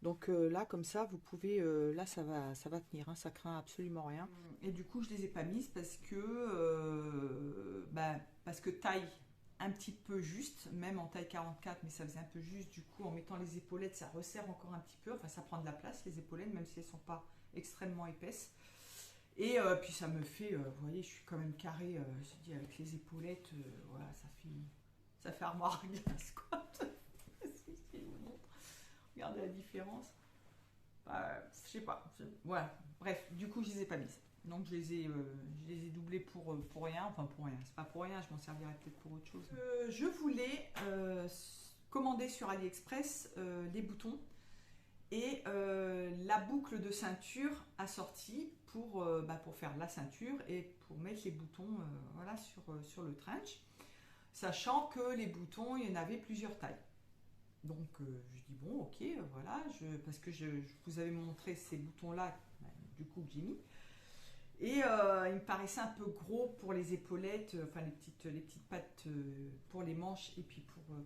Donc là, comme ça, vous pouvez, là, ça va tenir, hein, ça craint absolument rien. Et du coup, je les ai pas mises parce que taille un petit peu juste, même en taille 44, mais ça faisait un peu juste. Du coup, en mettant les épaulettes, ça resserre encore un petit peu. Enfin, ça prend de la place, les épaulettes, même si elles sont pas extrêmement épaisses. Et puis ça me fait, vous voyez, je suis quand même carrée, je dis avec les épaulettes, voilà, ça fait armoire à glace, quoi. Regardez la différence. Je sais pas. Voilà. Bref, du coup, je les ai pas mises. Donc, je les ai doublées pour rien. Enfin, pour rien. C'est pas pour rien. Je m'en servirai peut-être pour autre chose. Je voulais commander sur AliExpress les boutons et la boucle de ceinture assortie pour faire la ceinture et pour mettre les boutons voilà, sur le trench. Sachant que les boutons, il y en avait plusieurs tailles. Donc je dis bon ok voilà, parce que je vous avais montré ces boutons là du coup que j'ai mis et il me paraissait un peu gros pour les épaulettes, enfin les petites pattes pour les manches et puis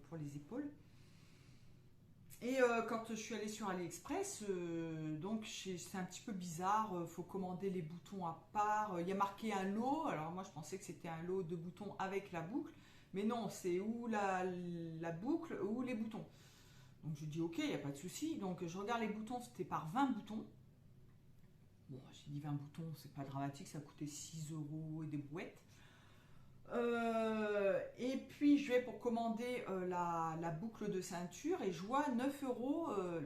pour les épaules. Et quand je suis allée sur AliExpress, donc c'est un petit peu bizarre, faut commander les boutons à part, il y a marqué un lot, alors moi je pensais que c'était un lot de boutons avec la boucle, mais non, c'est ou la boucle ou les boutons. Donc je dis ok, il n'y a pas de souci. Donc je regarde les boutons, c'était par 20 boutons. Bon, j'ai dit 20 boutons, c'est pas dramatique, ça coûtait 6 € et des brouettes. Et puis je vais pour commander la boucle de ceinture et je vois 9 €.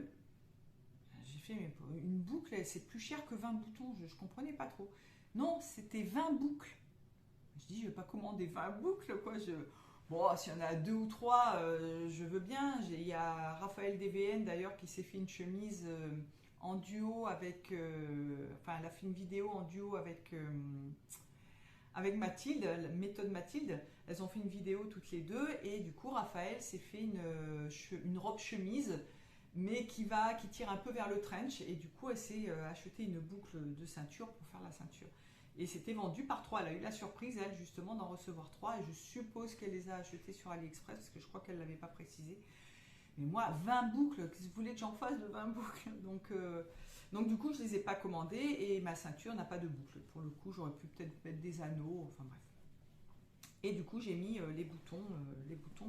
J'ai fait mais une boucle, c'est plus cher que 20 boutons, je comprenais pas trop. Non, c'était 20 boucles. Je dis je vais pas commander 20 boucles quoi. Bon, s'il y en a deux ou trois, je veux bien. Il y a Raphaël DVN d'ailleurs qui s'est fait une chemise en duo avec. Enfin, elle a fait une vidéo en duo avec Mathilde, la méthode Mathilde. Elles ont fait une vidéo toutes les deux et du coup, Raphaël s'est fait une robe chemise mais qui tire un peu vers le trench et du coup, elle s'est acheté une boucle de ceinture pour faire la ceinture. Et c'était vendu par trois. Elle a eu la surprise, elle, justement, d'en recevoir trois. Et je suppose qu'elle les a achetées sur AliExpress, parce que je crois qu'elle ne l'avait pas précisé. Mais moi, 20 boucles, qu'est-ce que vous voulez que j'en fasse de 20 boucles donc, du coup, je ne les ai pas commandées. Et ma ceinture n'a pas de boucle. Pour le coup, j'aurais pu peut-être mettre des anneaux. Enfin, bref. Et du coup, j'ai mis les boutons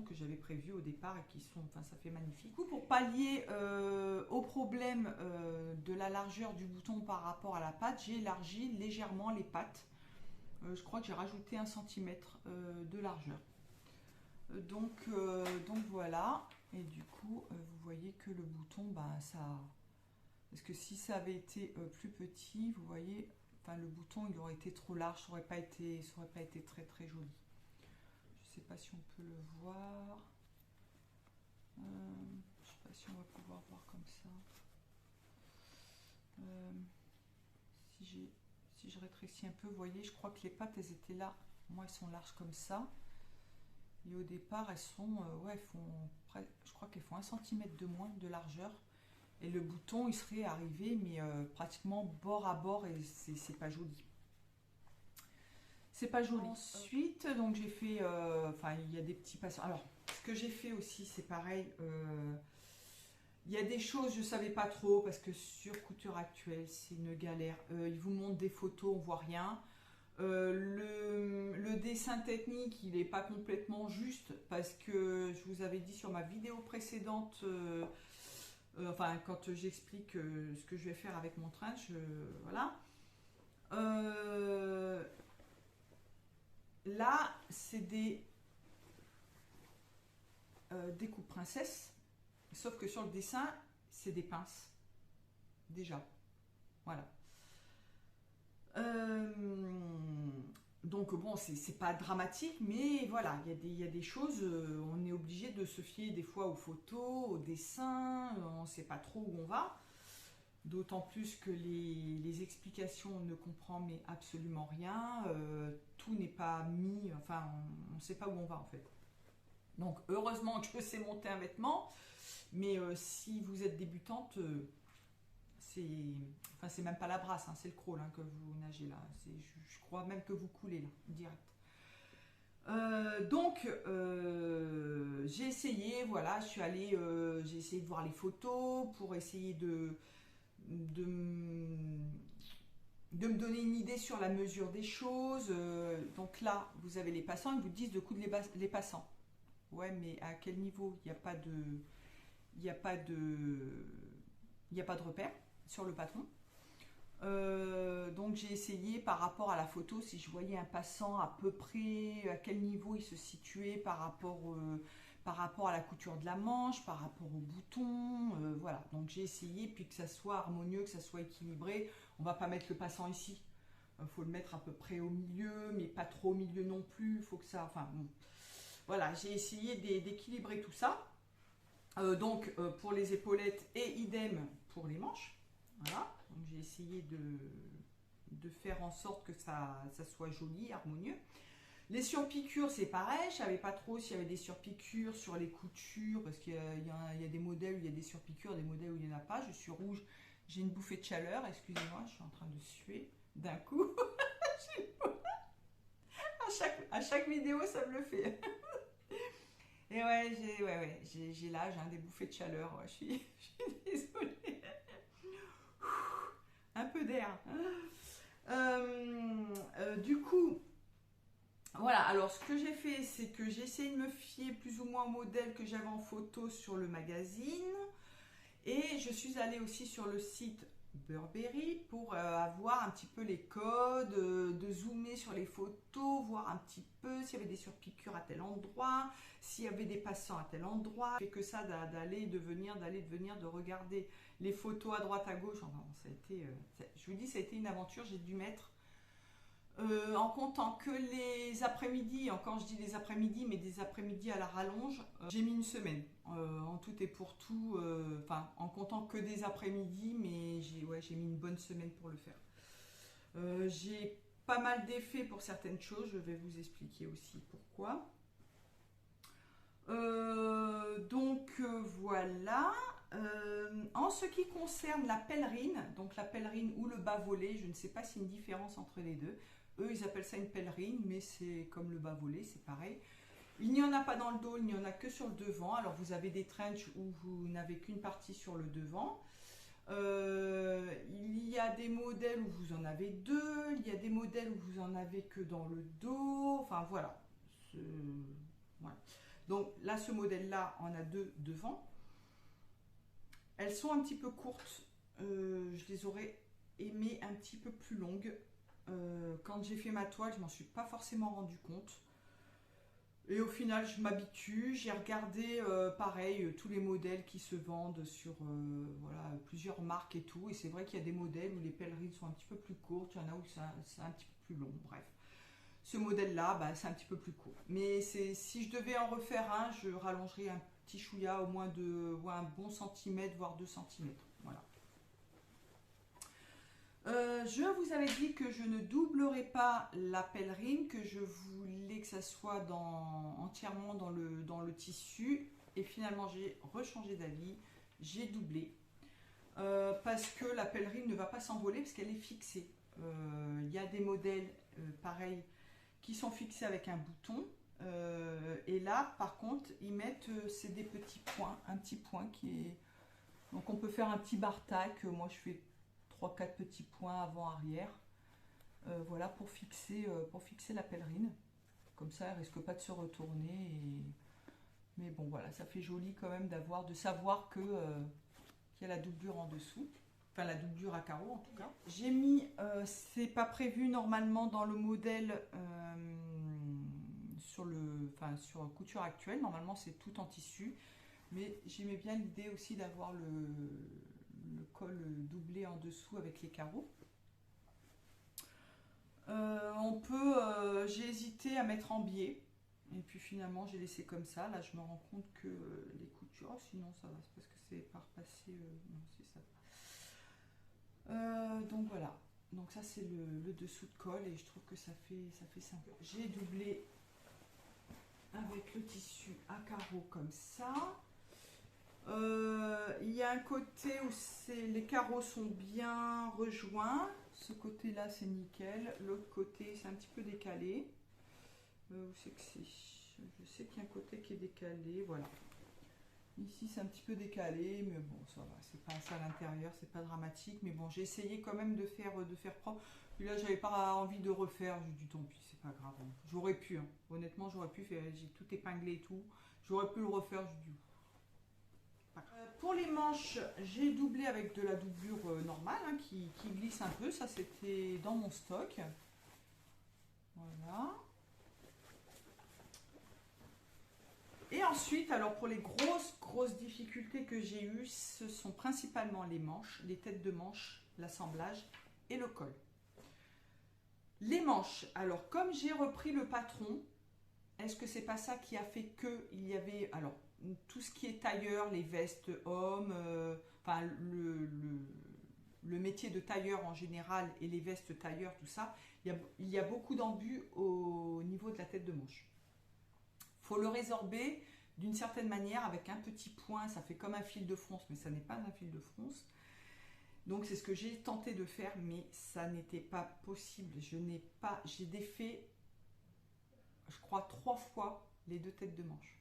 que j'avais prévus au départ et qui sont, enfin, ça fait magnifique. Du coup, pour pallier au problème de la largeur du bouton par rapport à la patte, j'ai élargi légèrement les pattes. Je crois que j'ai rajouté 1 centimètre de largeur. Donc voilà. Et du coup, vous voyez que le bouton, bah, ça. Parce que si ça avait été plus petit, vous voyez, enfin, le bouton il aurait été trop large, ça aurait pas été très très joli. Je sais pas si on peut le voir. Je sais pas si on va pouvoir voir comme ça. Si je rétrécis un peu, vous voyez, je crois que les pattes elles étaient là. Moi, elles sont larges comme ça. Et au départ, elles sont, je crois qu'elles font 1 centimètre de moins de largeur. Et le bouton, il serait arrivé, mais pratiquement bord à bord, et c'est pas joli. C'est pas joli. Ensuite, donc j'ai fait, enfin, il y a des petits passants. Alors, ce que j'ai fait aussi, c'est pareil. Il y a des choses, je ne savais pas trop, parce que sur Couture Actuelle, c'est une galère. Ils vous montrent des photos, on voit rien. Le dessin technique, il n'est pas complètement juste, parce que je vous avais dit sur ma vidéo précédente, enfin, quand j'explique ce que je vais faire avec mon trench, voilà. Là, c'est des coupes princesses, sauf que sur le dessin, c'est des pinces. Déjà. Voilà. Donc bon, c'est pas dramatique, mais voilà, il y a des choses, on est obligé de se fier des fois aux photos, aux dessins, on ne sait pas trop où on va. D'autant plus que les explications, on ne comprend mais absolument rien. Tout n'est pas mis, enfin, on ne sait pas où on va en fait. Donc, heureusement que je sais monter un vêtement, mais si vous êtes débutante, c'est même pas la brasse, hein, c'est le crawl hein, que vous nagez là. Je crois même que vous coulez là, direct. Donc j'ai essayé, voilà, je suis allée, j'ai essayé de voir les photos pour essayer de me donner une idée sur la mesure des choses. Donc là, vous avez les passants, ils vous disent de coudre les passants. Ouais, mais à quel niveau? Il n'y a pas de, il n'y a pas de, il n'y a pas de repère sur le patron. Donc j'ai essayé par rapport à la photo si je voyais un passant à peu près à quel niveau il se situait par rapport à la couture de la manche, par rapport au bouton, voilà. Donc j'ai essayé puis que ça soit harmonieux, que ça soit équilibré. On va pas mettre le passant ici. Faut le mettre à peu près au milieu, mais pas trop au milieu non plus. Faut que ça, enfin bon. Voilà, j'ai essayé d'équilibrer tout ça. Donc pour les épaulettes et idem pour les manches. Voilà, donc j'ai essayé de faire en sorte que ça soit joli, harmonieux. Les surpiqûres, c'est pareil, je ne savais pas trop s'il y avait des surpiqûres sur les coutures, parce qu'il y a des modèles où il y a des surpiqûres, des modèles où il n'y en a pas. Je suis rouge, j'ai une bouffée de chaleur, excusez-moi, je suis en train de suer d'un coup. à chaque vidéo, ça me le fait. Et ouais, j'ai l'âge, hein, des bouffées de chaleur, ouais, je suis désolée. Un peu d'air. Du coup, voilà, alors ce que j'ai fait, c'est que j'ai essayé de me fier plus ou moins au modèle que j'avais en photo sur le magazine. Et je suis allée aussi sur le site Burberry pour avoir un petit peu les codes, de zoomer sur les photos, voir un petit peu s'il y avait des surpiqûres à tel endroit, s'il y avait des passants à tel endroit. Je fais que ça d'aller, de venir, de regarder les photos à droite, à gauche. Enfin, ça a été, je vous dis, ça a été une aventure. J'ai dû mettre en comptant que les après-midi, quand je dis les après-midi, mais des après-midi à la rallonge, j'ai mis une semaine. En tout et pour tout, enfin, en comptant que des après-midi, mais j'ai mis une bonne semaine pour le faire. J'ai pas mal d'effets pour certaines choses, je vais vous expliquer aussi pourquoi. Voilà. En ce qui concerne la pèlerine, donc la pèlerine ou le bas volé, je ne sais pas s'il y a une différence entre les deux. Eux, ils appellent ça une pèlerine, mais c'est comme le bas volé, c'est pareil. Il n'y en a pas dans le dos, il n'y en a que sur le devant. Alors vous avez des trench où vous n'avez qu'une partie sur le devant. Il y a des modèles où vous en avez deux, il y a des modèles où vous en avez que dans le dos. Enfin voilà. Voilà. Donc là, ce modèle-là en a deux devant. Elles sont un petit peu courtes. Je les aurais aimées un petit peu plus longues. Quand j'ai fait ma toile, je m'en suis pas forcément rendu compte. Et au final, je m'habitue. J'ai regardé, pareil, tous les modèles qui se vendent sur voilà, plusieurs marques et tout. Et c'est vrai qu'il y a des modèles où les pèlerines sont un petit peu plus courtes. Il y en a où c'est un petit peu plus long. Bref. Ce modèle-là, bah, c'est un petit peu plus court. Mais si je devais en refaire un, je rallongerais un petit chouïa au moins de un bon centimètre, voire 2 centimètres. Voilà. Je vous avais dit que je ne doublerai pas la pèlerine, que je voulais que ça soit entièrement dans le tissu. Et finalement, j'ai rechangé d'avis. J'ai doublé. Parce que la pèlerine ne va pas s'envoler parce qu'elle est fixée. Il y a des modèles pareils qui sont fixés avec un bouton. Et là, par contre, ils mettent c'est des petits points, un petit point qui est. Donc on peut faire un petit bar tac. Moi, je fais 3-4 petits points avant-arrière. Voilà pour fixer la pèlerine. Comme ça, elle risque pas de se retourner. Mais bon, voilà, ça fait joli quand même de savoir que qu'il y a la doublure en dessous. Enfin, la doublure à carreaux en tout cas. J'ai mis, c'est pas prévu normalement dans le modèle sur couture actuelle. Normalement, c'est tout en tissu. Mais j'aimais bien l'idée aussi d'avoir le col doublé en dessous avec les carreaux. J'ai hésité à mettre en biais. Et puis finalement, j'ai laissé comme ça. Là, je me rends compte que les coutures. Oh, sinon, ça va. C'est parce que c'est pas repassé. Non, c'est ça. Donc voilà, donc ça c'est le dessous de col et je trouve que ça fait sympa. J'ai doublé avec le tissu à carreaux comme ça. Il y a un côté où les carreaux sont bien rejoints. Ce côté là c'est nickel, l'autre côté c'est un petit peu décalé. Où c'est que c'est? Je sais qu'il y a un côté qui est décalé, voilà. Ici c'est un petit peu décalé, mais bon ça va, c'est pas ça à l'intérieur, c'est pas dramatique, mais bon j'ai essayé quand même de faire propre. Puis là j'avais pas envie de refaire, j'ai dit tant pis, c'est pas grave. J'aurais pu, hein. Honnêtement j'aurais pu faire, j'ai tout épinglé et tout, j'aurais pu le refaire, j'ai dit. Pour les manches, j'ai doublé avec de la doublure normale hein, qui glisse un peu, ça c'était dans mon stock. Voilà. Et ensuite, alors pour les grosses difficultés que j'ai eues, ce sont principalement les manches, les têtes de manches, l'assemblage et le col. Les manches, alors comme j'ai repris le patron, est-ce que c'est pas ça qui a fait que il y avait, alors tout ce qui est tailleur, les vestes hommes, enfin le métier de tailleur en général et les vestes tailleur, tout ça, il y a beaucoup d'embus au niveau de la tête de manche. Faut le résorber d'une certaine manière avec un petit point, ça fait comme un fil de fronce, mais ça n'est pas un fil de fronce. Donc c'est ce que j'ai tenté de faire, mais ça n'était pas possible. J'ai défait, je crois 3 fois les 2 têtes de manche.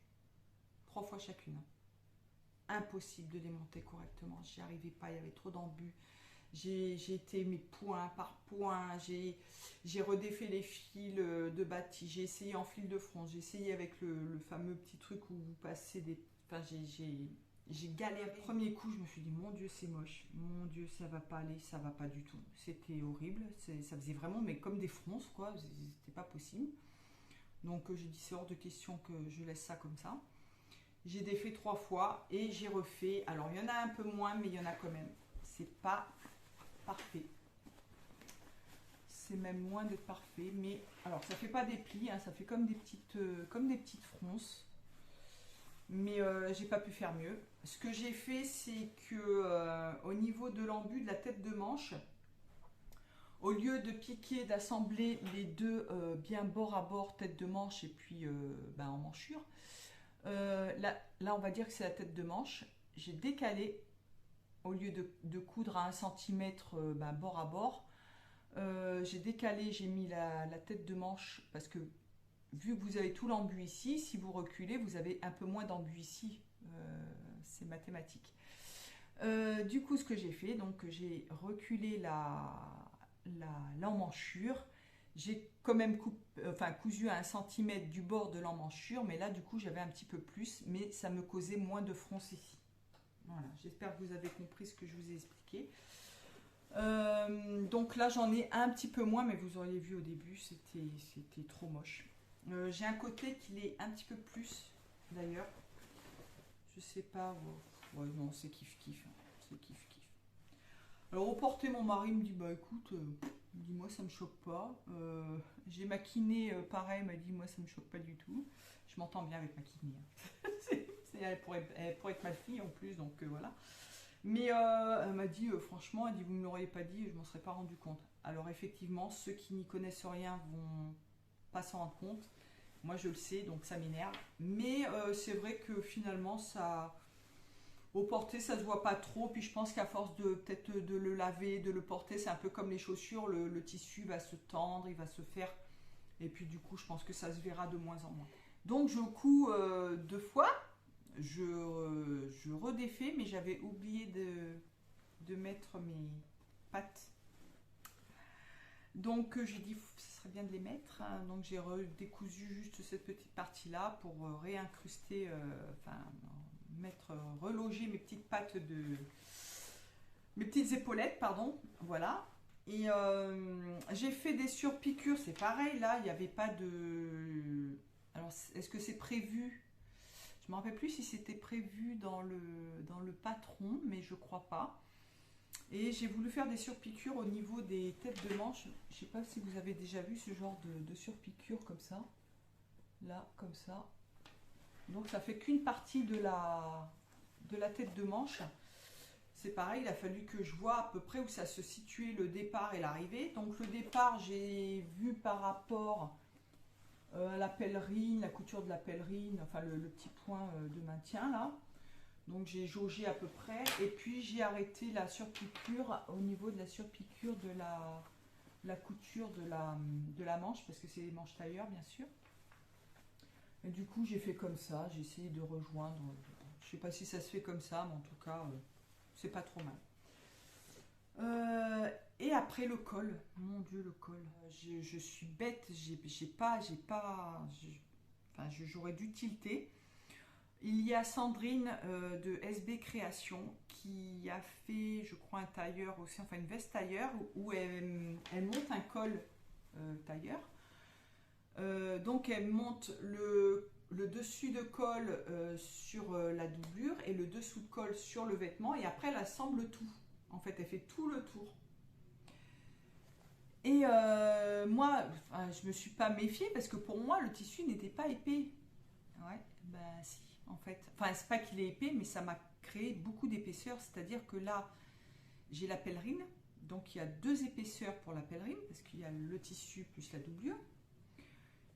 3 fois chacune. Impossible de les monter correctement, j'y arrivais pas, il y avait trop d'embus. J'ai été mes point par point, j'ai redéfait les fils de bâti, j'ai essayé en fil de fronce, j'ai essayé avec le fameux petit truc où vous passez des... Enfin, j'ai galéré. Le premier coup, je me suis dit, mon Dieu, c'est moche, mon Dieu, ça va pas aller, ça va pas du tout. C'était horrible, ça faisait vraiment, mais comme des fronces, quoi, c'était pas possible. Donc j'ai dit, c'est hors de question que je laisse ça comme ça. J'ai défait 3 fois et j'ai refait. Alors il y en a un peu moins, mais il y en a quand même. C'est pas parfait. c'est même loin d'être parfait. Mais alors, ça fait pas des plis, hein, ça fait comme des petites fronces. Mais j'ai pas pu faire mieux. Ce que j'ai fait, c'est que au niveau de l'embu de la tête de manche, au lieu de piquer, d'assembler les deux bien bord à bord, tête de manche et puis en manchure, là on va dire que c'est la tête de manche. J'ai décalé, au lieu de coudre à 1 centimètre bord à bord, j'ai décalé, j'ai mis la tête de manche parce que vu que vous avez tout l'embu ici, si vous reculez, vous avez un peu moins d'embu ici. C'est mathématique. Du coup, ce que j'ai fait, donc j'ai reculé l'emmanchure. J'ai quand même cousu à 1 centimètre du bord de l'emmanchure, mais là, du coup, j'avais un petit peu plus, mais ça me causait moins de fronce ici. Voilà, j'espère que vous avez compris ce que je vous ai expliqué. Donc là, j'en ai un petit peu moins, mais vous auriez vu au début, c'était trop moche. J'ai un côté qui est un petit peu plus, d'ailleurs. Je sais pas. Ouais, non, c'est kiff-kiff. C'est kiff-kiff. Alors, au porté, mon mari me dit, bah écoute, dis-moi, ça me choque pas. J'ai ma kiné, pareil, m'a dit, moi, ça me choque pas du tout. Je m'entends bien avec ma kiné. Hein. Elle pourrait être ma fille en plus, donc voilà. Mais elle m'a dit, franchement, elle dit, vous ne me l'auriez pas dit, je m'en serais pas rendu compte. Alors, effectivement, ceux qui n'y connaissent rien vont pas s'en rendre compte. Moi, je le sais, donc ça m'énerve. Mais c'est vrai que finalement, ça, au porté, ça se voit pas trop. Puis je pense qu'à force de peut-être de le laver, de le porter, c'est un peu comme les chaussures. Le tissu va se tendre, il va se faire. Et puis du coup, je pense que ça se verra de moins en moins. Donc je couds 2 fois. Je redéfais, mais j'avais oublié de mettre mes pattes. Donc j'ai dit ce serait bien de les mettre, hein. Donc j'ai redécousu juste cette petite partie là pour réincruster, reloger mes petites pattes mes petites épaulettes, pardon, voilà. Et j'ai fait des surpiqûres, c'est pareil là, il n'y avait pas de. Alors est-ce que c'est prévu? Je ne me rappelle plus si c'était prévu dans le patron, mais je crois pas. Et j'ai voulu faire des surpiqûres au niveau des têtes de manche. Je ne sais pas si vous avez déjà vu ce genre de surpiqûre comme ça. Là, comme ça. Donc ça fait qu'une partie de la tête de manche. C'est pareil, il a fallu que je vois à peu près où ça se situait le départ et l'arrivée. Donc le départ, j'ai vu par rapport à la pèlerine, la couture de la pèlerine, enfin le petit point de maintien là. Donc j'ai jaugé à peu près et puis j'ai arrêté la surpiqûre au niveau de la surpiqûre de la couture de la manche parce que c'est les manches tailleurs bien sûr. Et du coup j'ai fait comme ça, j'ai essayé de rejoindre, je sais pas si ça se fait comme ça, mais en tout cas c'est pas trop mal. Et après le col, mon dieu le col, je suis bête, j'aurais dû tilter. Il y a Sandrine de SB Création qui a fait, je crois, un tailleur aussi, enfin une veste tailleur où elle monte un col tailleur. Donc elle monte le dessus de col sur la doublure et le dessous de col sur le vêtement et après elle assemble tout. En fait, elle fait tout le tour. Et moi, je me suis pas méfiée parce que pour moi, le tissu n'était pas épais. Ouais, bah si. En fait, enfin c'est pas qu'il est épais, mais ça m'a créé beaucoup d'épaisseur, c'est-à-dire que là j'ai la pèlerine, donc il y a 2 épaisseurs pour la pèlerine parce qu'il y a le tissu plus la doublure,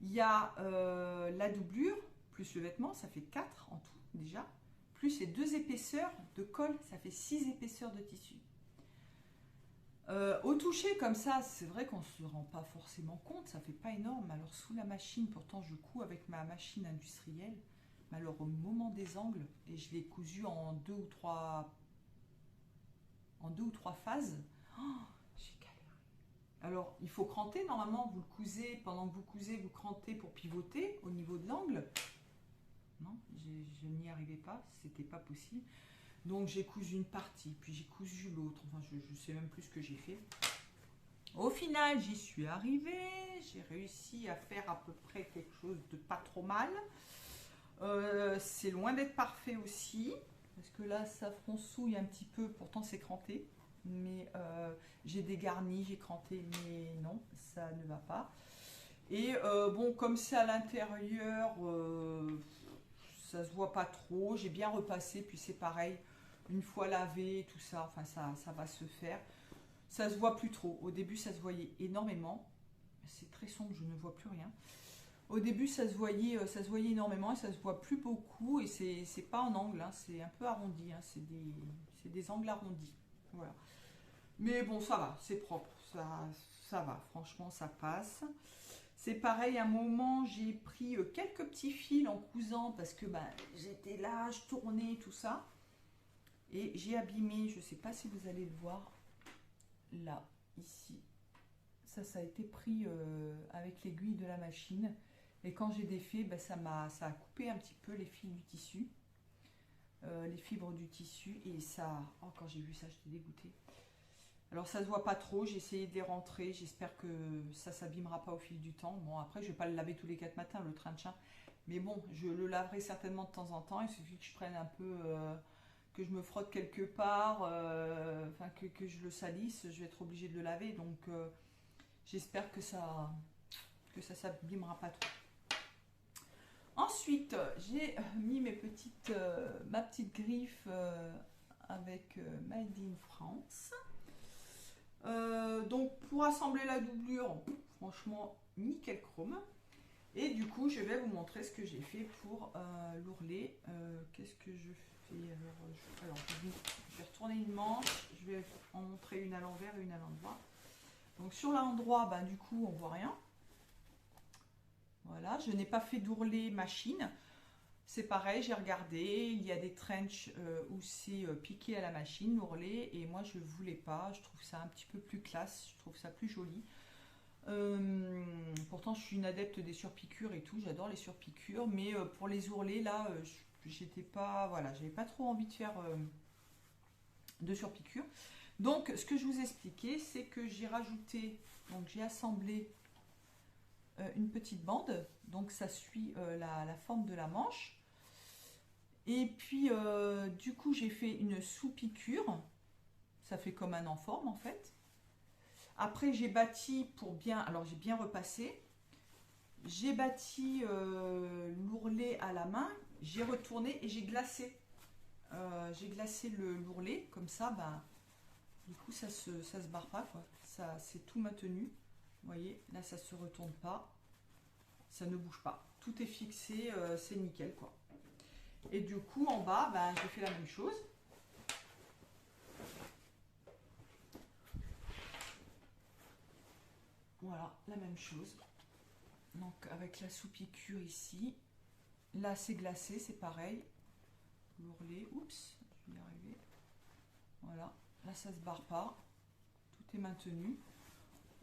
il y a la doublure plus le vêtement, ça fait 4 en tout déjà, plus les 2 épaisseurs de col, ça fait 6 épaisseurs de tissu. Au toucher comme ça, c'est vrai qu'on ne se rend pas forcément compte, ça fait pas énorme. Alors sous la machine, pourtant je couds avec ma machine industrielle, mais alors au moment des angles, et je l'ai cousu en 2 ou 3 phases, j'ai galéré. Alors il faut cranter, normalement vous le cousez, pendant que vous cousez, vous crantez pour pivoter au niveau de l'angle. Non, je n'y arrivais pas, c'était pas possible. Donc j'ai cousu une partie, puis j'ai cousu l'autre, enfin je ne sais même plus ce que j'ai fait. Au final, j'y suis arrivée, j'ai réussi à faire à peu près quelque chose de pas trop mal. C'est loin d'être parfait aussi, parce que là ça froncouille un petit peu, pourtant c'est cranté. mais j'ai dégarni, j'ai cranté, mais non, ça ne va pas. Et bon, comme c'est à l'intérieur, ça se voit pas trop. J'ai bien repassé, puis c'est pareil, une fois lavé, tout ça, enfin ça va se faire. Ça se voit plus trop. Au début, ça se voyait énormément. C'est très sombre, je ne vois plus rien. Au début, ça se voyait énormément et ça se voit plus beaucoup. Et c'est pas en angle, hein, c'est un peu arrondi. Hein, c'est des angles arrondis. Voilà. Mais bon, ça va, c'est propre. Ça va, franchement, ça passe. C'est pareil, à un moment, j'ai pris quelques petits fils en cousant parce que ben, j'étais là, je tournais, tout ça. Et j'ai abîmé, je ne sais pas si vous allez le voir, là, ici. Ça a été pris avec l'aiguille de la machine. Et quand j'ai défait, ben, ça a coupé un petit peu les fils du tissu, les fibres du tissu. Et ça, oh, quand j'ai vu ça, j'étais dégoûtée. Alors ça se voit pas trop, j'ai essayé de les rentrer, j'espère que ça s'abîmera pas au fil du temps. Bon, après je vais pas le laver tous les 4 matins, le train de chien, mais bon, je le laverai certainement de temps en temps. Il suffit que je prenne un peu, que je me frotte quelque part, enfin que je le salisse, je vais être obligée de le laver, donc j'espère que ça s'abîmera pas trop. Ensuite, j'ai mis ma petite griffe avec Made in France. Donc pour assembler la doublure, franchement nickel chrome. Et du coup je vais vous montrer ce que j'ai fait pour l'ourlet. Qu'est-ce que je fais alors je vais retourner une manche, je vais en montrer une à l'envers et une à l'endroit. Donc sur l'endroit, ben, du coup on voit rien. Voilà, je n'ai pas fait d'ourlet machine. C'est pareil, j'ai regardé, il y a des trenches où c'est piqué à la machine, l'ourlet, et moi je ne voulais pas, je trouve ça un petit peu plus classe, je trouve ça plus joli. Pourtant je suis une adepte des surpiqûres et tout, j'adore les surpiqûres, mais pour les ourlets là, j'étais pas, voilà, j'avais pas trop envie de faire de surpiqûres. Donc ce que je vous expliquais, c'est que j'ai rajouté, donc j'ai assemblé une petite bande, donc ça suit la forme de la manche. Et puis du coup j'ai fait une sous-piqûre, ça fait comme un enforme en fait. Après j'ai bâti pour bien, alors j'ai bien repassé, j'ai bâti l'ourlet à la main, j'ai retourné et j'ai glacé. L'ourlet, comme ça, ben, du coup ça se barre pas quoi. Ça c'est tout maintenu. Vous voyez, là ça se retourne pas, ça ne bouge pas. Tout est fixé, c'est nickel quoi. Et du coup, en bas, ben, j'ai fait la même chose. Voilà, la même chose. Donc, avec la sous-piqûre ici. Là, c'est glacé, c'est pareil. L'ourlet, oups, je vais y arriver. Voilà, là, ça se barre pas. Tout est maintenu.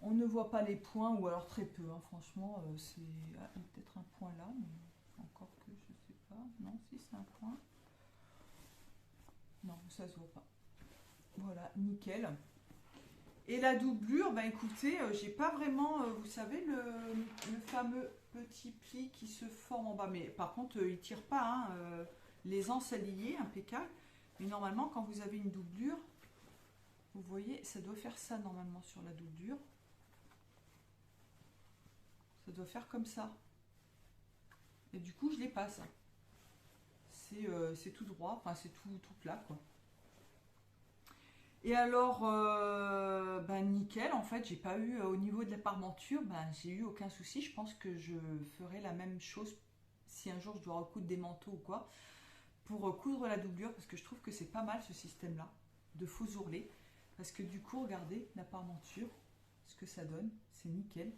On ne voit pas les points, ou alors très peu. Hein. Franchement, c'est peut-être un point là, mais encore que je sais pas. Non, si c'est un point. Non, ça se voit pas. Voilà, nickel. Et la doublure, ben écoutez, j'ai pas vraiment, vous savez, le fameux petit pli qui se forme en bas. Mais par contre, il tire pas, hein, les anses alignées, impeccable. Mais normalement, quand vous avez une doublure, vous voyez, ça doit faire ça normalement sur la doublure. Ça doit faire comme ça. Et du coup, je les passe. C'est tout droit, enfin c'est tout plat quoi. Et alors, ben nickel, en fait, j'ai pas eu, au niveau de la parmenture, ben j'ai eu aucun souci. Je pense que je ferai la même chose si un jour je dois recoudre des manteaux ou quoi, pour coudre la doublure, parce que je trouve que c'est pas mal ce système-là, de faux ourlets. Parce que du coup, regardez la parmenture, ce que ça donne, c'est nickel.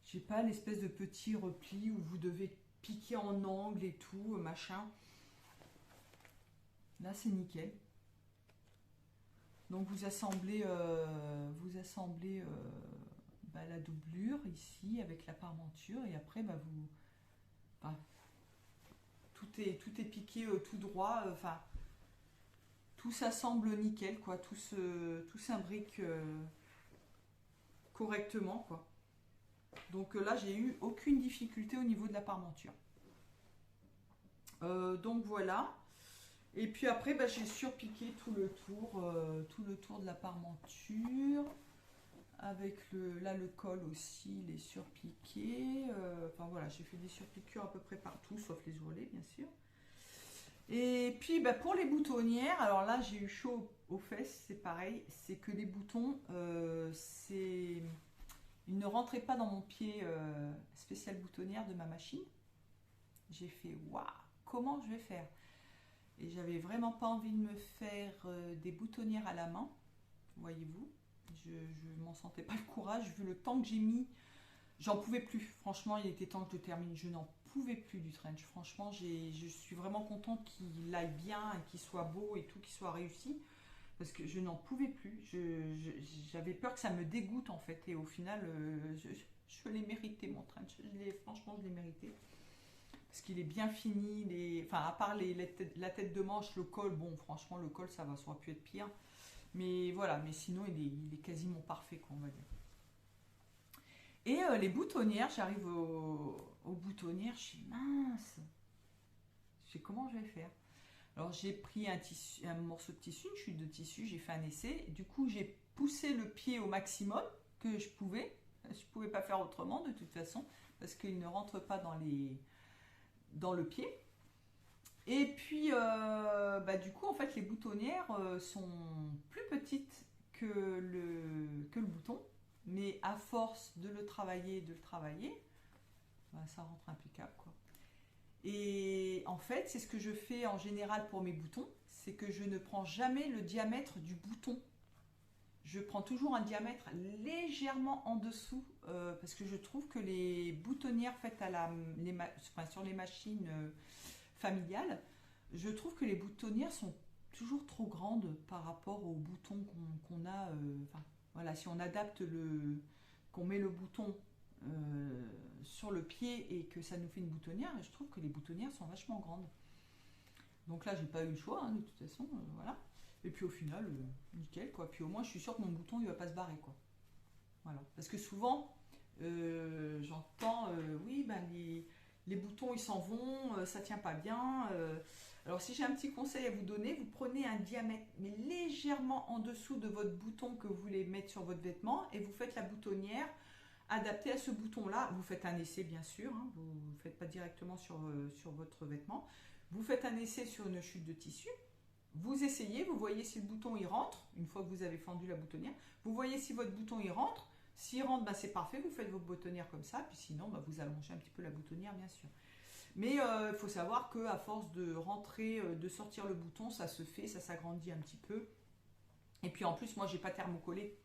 J'ai pas l'espèce de petit repli où vous devez piquer en angle et tout, machin. Là, c'est nickel. Donc vous assemblez bah, la doublure ici avec la parmenture et après bah, enfin, tout est piqué tout droit, enfin tout s'assemble nickel quoi, tout s'imbrique correctement quoi. Donc là j'ai eu aucune difficulté au niveau de la parmenture. Donc voilà. Et puis après, bah, j'ai surpiqué tout le tour de la parmenture. Avec là, le col aussi, il est surpiqué. Enfin voilà, j'ai fait des surpiqûres à peu près partout, sauf les ourlets, bien sûr. Et puis bah, pour les boutonnières, alors là, j'ai eu chaud aux fesses, c'est pareil. C'est que les boutons, ils ne rentraient pas dans mon pied spécial boutonnière de ma machine. J'ai fait, waouh, comment je vais faire? Et j'avais vraiment pas envie de me faire des boutonnières à la main, voyez-vous. Je m'en sentais pas le courage, vu le temps que j'ai mis. J'en pouvais plus. Franchement, il était temps que je termine. Je n'en pouvais plus du trench. Franchement, je suis vraiment contente qu'il aille bien et qu'il soit beau et tout, qu'il soit réussi. Parce que je n'en pouvais plus. J'avais peur que ça me dégoûte en fait. Et au final, je l'ai mérité mon trench. Franchement, je l'ai mérité. Parce qu'il est bien fini. Enfin, à part la tête de manche, le col, bon, franchement, le col, ça aurait pu être pire. Mais voilà, mais sinon, il est quasiment parfait, quoi, on va dire. Et les boutonnières, j'arrive aux boutonnières, je suis mince. Je sais comment je vais faire. Alors, j'ai pris un morceau de tissu, une chute de tissu, j'ai fait un essai. Du coup, j'ai poussé le pied au maximum que je pouvais. Je ne pouvais pas faire autrement, de toute façon, parce qu'il ne rentre pas dans le pied. Et puis, bah, du coup, en fait, les boutonnières sont plus petites que le bouton, mais à force de le travailler, bah, ça rentre impeccable, quoi. Et en fait, c'est ce que je fais en général pour mes boutons, c'est que je ne prends jamais le diamètre du bouton. Je prends toujours un diamètre légèrement en dessous, parce que je trouve que les boutonnières faites sur les machines familiales, je trouve que les boutonnières sont toujours trop grandes par rapport aux boutons qu'on a. Voilà, si on adapte qu'on met le bouton sur le pied et que ça nous fait une boutonnière, je trouve que les boutonnières sont vachement grandes. Donc là, j'ai pas eu le choix, hein, de toute façon, voilà. Et puis au final, nickel, quoi. Puis au moins, je suis sûre que mon bouton, il va pas se barrer, quoi. Voilà. Parce que souvent, j'entends, oui, ben les boutons, ils s'en vont, ça tient pas bien. Alors si j'ai un petit conseil à vous donner, vous prenez un diamètre, mais légèrement en dessous de votre bouton que vous voulez mettre sur votre vêtement, et vous faites la boutonnière adaptée à ce bouton-là. Vous faites un essai, bien sûr, hein, vous ne faites pas directement sur votre vêtement. Vous faites un essai sur une chute de tissu. Vous essayez, vous voyez si le bouton il rentre, une fois que vous avez fendu la boutonnière, vous voyez si votre bouton il rentre. S'il rentre, bah, c'est parfait, vous faites vos boutonnières comme ça, puis sinon, bah, vous allongez un petit peu la boutonnière, bien sûr. Mais il faut savoir qu'à force de rentrer, de sortir le bouton, ça se fait, ça s'agrandit un petit peu. Et puis en plus, moi, j'ai pas thermocollé.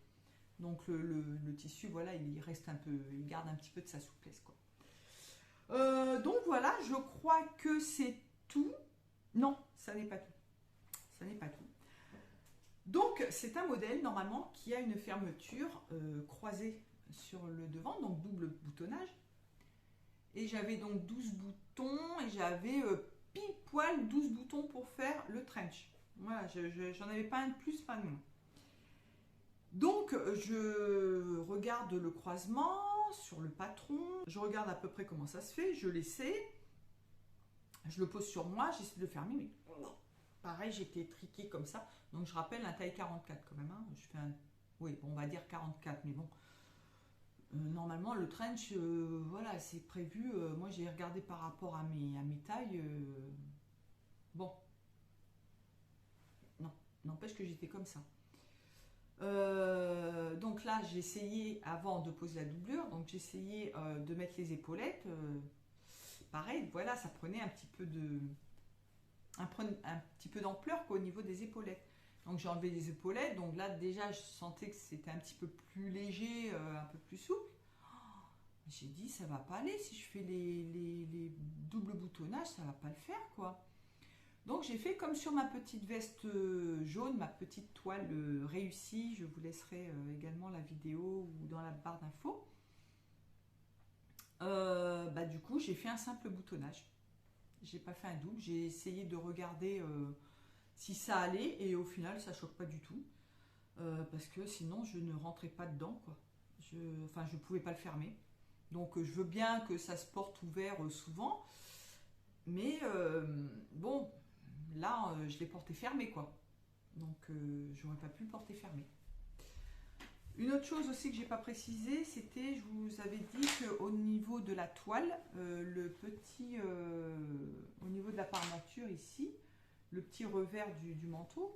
Donc le tissu, voilà, il reste un peu, il garde un petit peu de sa souplesse, quoi. Donc voilà, je crois que c'est tout. Non, ça n'est pas tout. Ça n'est pas tout. Donc c'est un modèle normalement qui a une fermeture croisée sur le devant, donc double boutonnage. Et j'avais donc 12 boutons et j'avais pile poil 12 boutons pour faire le trench. Voilà, j'en avais pas un de plus, pas de moins. Donc je regarde le croisement sur le patron, je regarde à peu près comment ça se fait, je l'essaie, je le pose sur moi, j'essaie de le fermer, mais pareil, j'étais triquée comme ça. Donc je rappelle un taille 44 quand même, hein. Je fais oui, bon, on va dire 44, mais bon. Normalement, le trench, voilà, c'est prévu. Moi, j'ai regardé par rapport à mes tailles. Bon, non, n'empêche que j'étais comme ça. Donc là, j'ai essayé, avant de poser la doublure, donc j'ai essayé de mettre les épaulettes. Pareil, voilà, ça prenait un petit peu d'ampleur au niveau des épaulettes. Donc j'ai enlevé les épaulettes, donc là déjà je sentais que c'était un petit peu plus léger, un peu plus souple. J'ai dit ça va pas aller, si je fais les doubles boutonnages, ça va pas le faire, quoi. Donc j'ai fait comme sur ma petite veste jaune, ma petite toile réussie. Je vous laisserai également la vidéo ou dans la barre d'infos. Bah, du coup j'ai fait un simple boutonnage. J'ai pas fait un double, j'ai essayé de regarder si ça allait et au final ça choque pas du tout. Parce que sinon je ne rentrais pas dedans, quoi. Enfin je pouvais pas le fermer. Donc je veux bien que ça se porte ouvert souvent. Mais bon, Là, je l'ai porté fermé, quoi. Donc, j'aurais pas pu le porter fermé. Une autre chose aussi que j'ai pas précisé, c'était, je vous avais dit qu'au niveau de la toile, au niveau de la parmenture ici, le petit revers du manteau,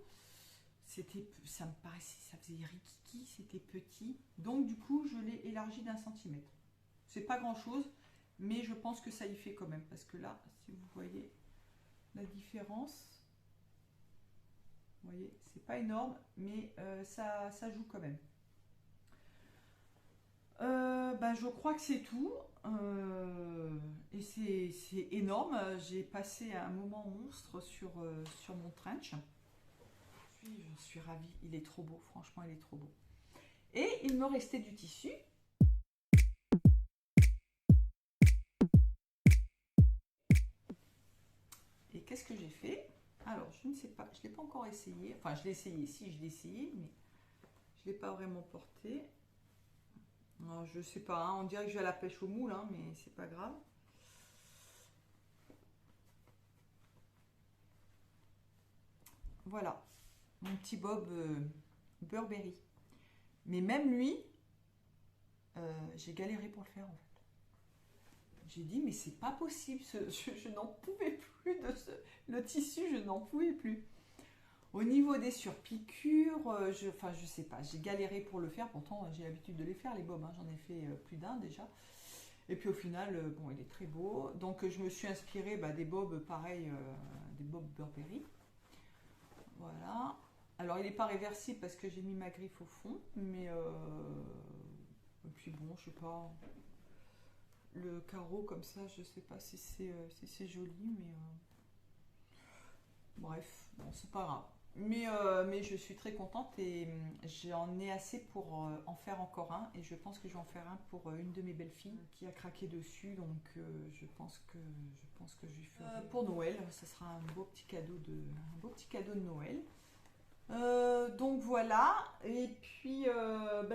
ça me paraissait, ça faisait rikiki, c'était petit. Donc du coup, je l'ai élargi d'1 cm. C'est pas grand chose, mais je pense que ça y fait quand même, parce que là, si vous voyez la différence, vous voyez, c'est pas énorme, mais ça joue quand même. Je crois que c'est tout. Et c'est énorme. J'ai passé un moment monstre sur mon trench. J'en suis ravie. Il est trop beau. Franchement, il est trop beau. Et il me restait du tissu. Et qu'est-ce que j'ai fait? Alors, je ne sais pas. Je ne l'ai pas encore essayé. Enfin, je l'ai essayé. Si, je l'ai essayé, mais je ne l'ai pas vraiment porté. Non, je sais pas, hein, on dirait que je vais à la pêche au moule, hein, mais c'est pas grave. Voilà, mon petit Bob Burberry. Mais même lui, j'ai galéré pour le faire en fait. J'ai dit, mais c'est pas possible, je n'en pouvais plus le tissu, je n'en pouvais plus. Au niveau des surpiqûres, je sais pas, j'ai galéré pour le faire, pourtant j'ai l'habitude de les faire, les bobs, hein, j'en ai fait plus d'un déjà. Et puis au final, bon, il est très beau. Donc je me suis inspirée des bobs pareils, des bobs Burberry. Voilà. Alors il n'est pas réversible parce que j'ai mis ma griffe au fond, mais et puis bon, je sais pas. Le carreau comme ça, je sais pas si c'est joli, mais bref, bon, c'est pas grave. Mais je suis très contente et j'en ai assez pour en faire encore un. Et je pense que je vais en faire un pour une de mes belles-filles qui a craqué dessus. Donc je pense que je lui ferai. Pour Noël, ça sera un beau petit cadeau de Noël. Donc voilà, et puis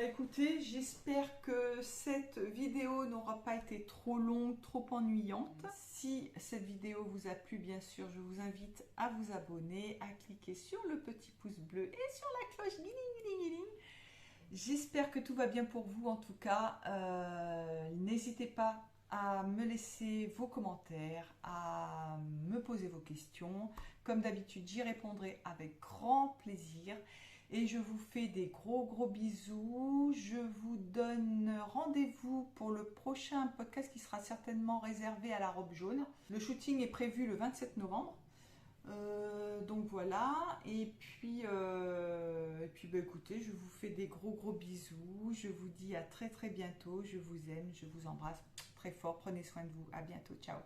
écoutez, j'espère que cette vidéo n'aura pas été trop longue, trop ennuyante. Si cette vidéo vous a plu, bien sûr, je vous invite à vous abonner, à cliquer sur le petit pouce bleu et sur la cloche guiling, guiling, guiling. J'espère que tout va bien pour vous en tout cas. N'hésitez pas à me laisser vos commentaires, à me poser vos questions. Comme d'habitude, j'y répondrai avec grand plaisir. Et je vous fais des gros bisous. Je vous donne rendez-vous pour le prochain podcast qui sera certainement réservé à la robe jaune. Le shooting est prévu le 27 novembre. Donc voilà, et puis écoutez, je vous fais des gros bisous, je vous dis à très bientôt, je vous aime, je vous embrasse très fort, prenez soin de vous, à bientôt, ciao.